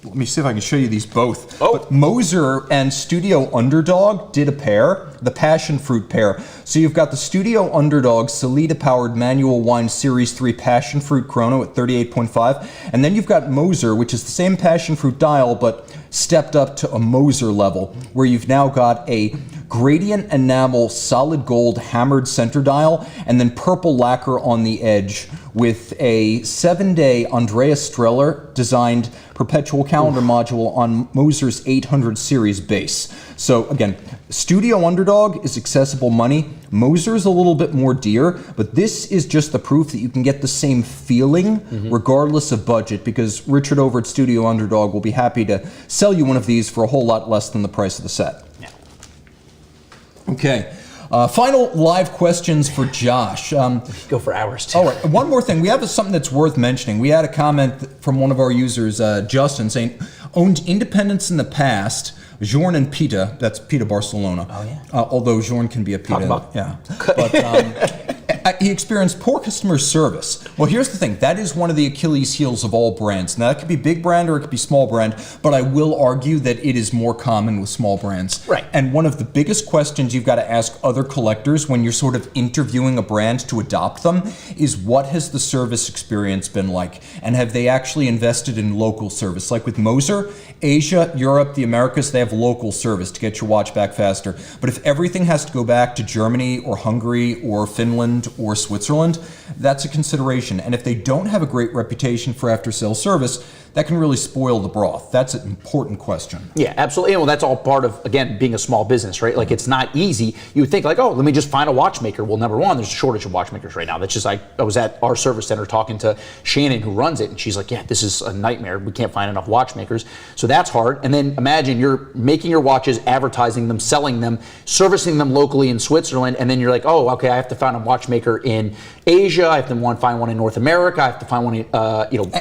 Let me see if I can show you these both. Oh. But Moser and Studio Underdog did a pair, the Passion Fruit pair. So you've got the Studio Underdog Salida-powered manual wind Series 3 Passion Fruit chrono at 38.5. And then you've got Moser, which is the same Passion Fruit dial, but stepped up to a Moser level, where you've now got a gradient enamel solid gold hammered center dial, and then purple lacquer on the edge with a 7-day Andreas Streller designed perpetual calendar module on Moser's 800 series base. So again, Studio Underdog is accessible money. Moser is a little bit more dear, but this is just the proof that you can get the same feeling regardless of budget, because Richard over at Studio Underdog will be happy to sell you one of these for a whole lot less than the price of the set. Yeah. Okay. Final live questions for Josh. Go for hours too. All right, one more thing. We have something that's worth mentioning. We had a comment from one of our users, Justin, saying, owned independents in the past, Journe and Pita, that's Pita Barcelona. Oh, yeah. Although Journe can be a Pita. Yeah. But he experienced poor customer service. Well, here's the thing. That is one of the Achilles heels of all brands. Now, that could be big brand or it could be small brand, but I will argue that it is more common with small brands. Right. And one of the biggest questions you've got to ask other collectors when you're sort of interviewing a brand to adopt them is, what has the service experience been like? And have they actually invested in local service? Like with Moser, Asia, Europe, the Americas, they have local service to get your watch back faster. But if everything has to go back to Germany or Hungary or Finland or Switzerland, that's a consideration. And if they don't have a great reputation for after-sales service, that can really spoil the broth. That's an important question. Yeah, absolutely. Well, that's all part of, again, being a small business, right? Like, it's not easy. You would think like, oh, let me just find a watchmaker. Well, number one, there's a shortage of watchmakers right now. That's just like, I was at our service center talking to Shannon, who runs it, and she's like, yeah, this is a nightmare. We can't find enough watchmakers. So that's hard. And then imagine you're making your watches, advertising them, selling them, servicing them locally in Switzerland, and then you're like, oh, okay, I have to find a watchmaker in Asia. I have to find one in North America. I have to find one in,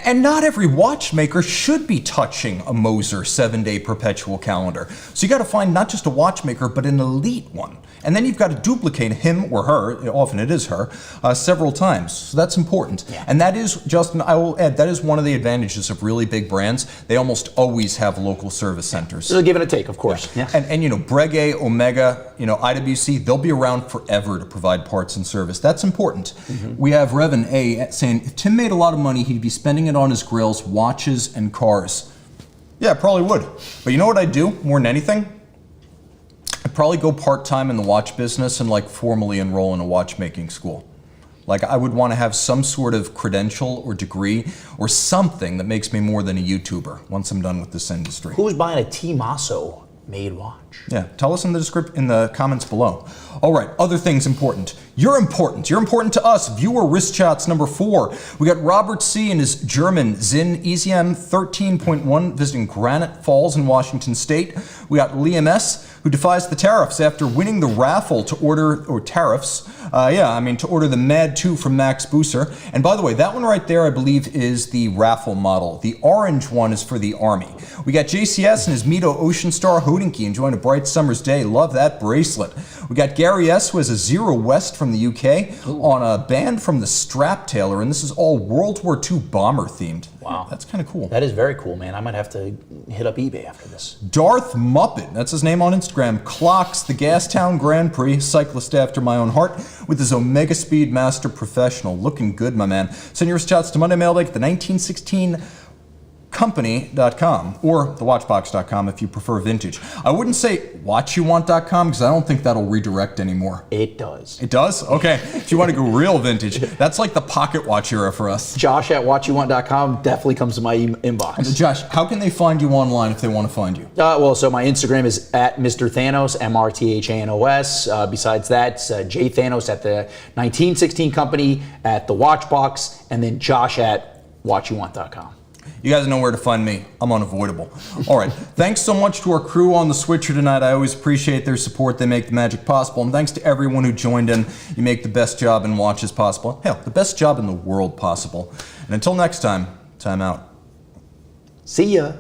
And not every watchmaker should be touching a Moser 7-day perpetual calendar. So you got to find not just a watchmaker, but an elite one. And then you've got to duplicate him or her, often it is her, several times. So that's important. Yeah. And that is, Justin, I will add, that is one of the advantages of really big brands. They almost always have local service centers. So give and a take, of course. Yeah. And you know, Breguet, Omega, you know, IWC, they'll be around forever to provide parts and service. That's important. We have Revan A saying, if Tim made a lot of money, he'd be spending it on his grills, watches, and cars. Yeah, probably would. But you know what I'd do more than anything? I'd probably go part-time in the watch business and like formally enroll in a watchmaking school. Like, I would want to have some sort of credential or degree or something that makes me more than a YouTuber once I'm done with this industry. Who's buying a T. Mosso made watch? Yeah, tell us in the comments below. All right, other things important. You're important. You're important to us. Viewer wrist shots number 4. We got Robert C. and his German Zinn EZM 13.1 visiting Granite Falls in Washington State. We got Liam S., who defies the tariffs after winning the raffle to order, or tariffs, to order the Mad 2 from Max Buser. And by the way, that one right there, I believe, is the raffle model. The orange one is for the Army. We got JCS and his Mito Ocean Star Hodinky enjoying a bright summer's day. Love that bracelet. We got Gary S., who has a Zero West from the UK on a band from the Strap Tailor, and this is all World War II bomber themed. Wow. That's kind of cool. That is very cool, man. I might have to hit up eBay after this. Darth Muppet, that's his name on Instagram, clocks the Gastown Grand Prix, cyclist after my own heart, with his Omega Speed Master Professional. Looking good, my man. Send your shots to Monday Mailbag at the 1916 company.com or thewatchbox.com if you prefer vintage. I wouldn't say watchyouwant.com because I don't think that'll redirect anymore. It does. It does? Okay. If you want to go real vintage, that's like the pocket watch era for us. Josh at watchyouwant.com definitely comes to my inbox. Josh, how can they find you online if they want to find you? So my Instagram is at Mr. Thanos, MRTHANOS. Besides that, it's J Thanos at the 1916 company, at the Watchbox, and then Josh at watchyouwant.com. You guys know where to find me. I'm unavoidable. All right. Thanks so much to our crew on the switcher tonight. I always appreciate their support. They make the magic possible. And thanks to everyone who joined in. You make the best job in watches possible. Hell, the best job in the world possible. And until next time, time out. See ya.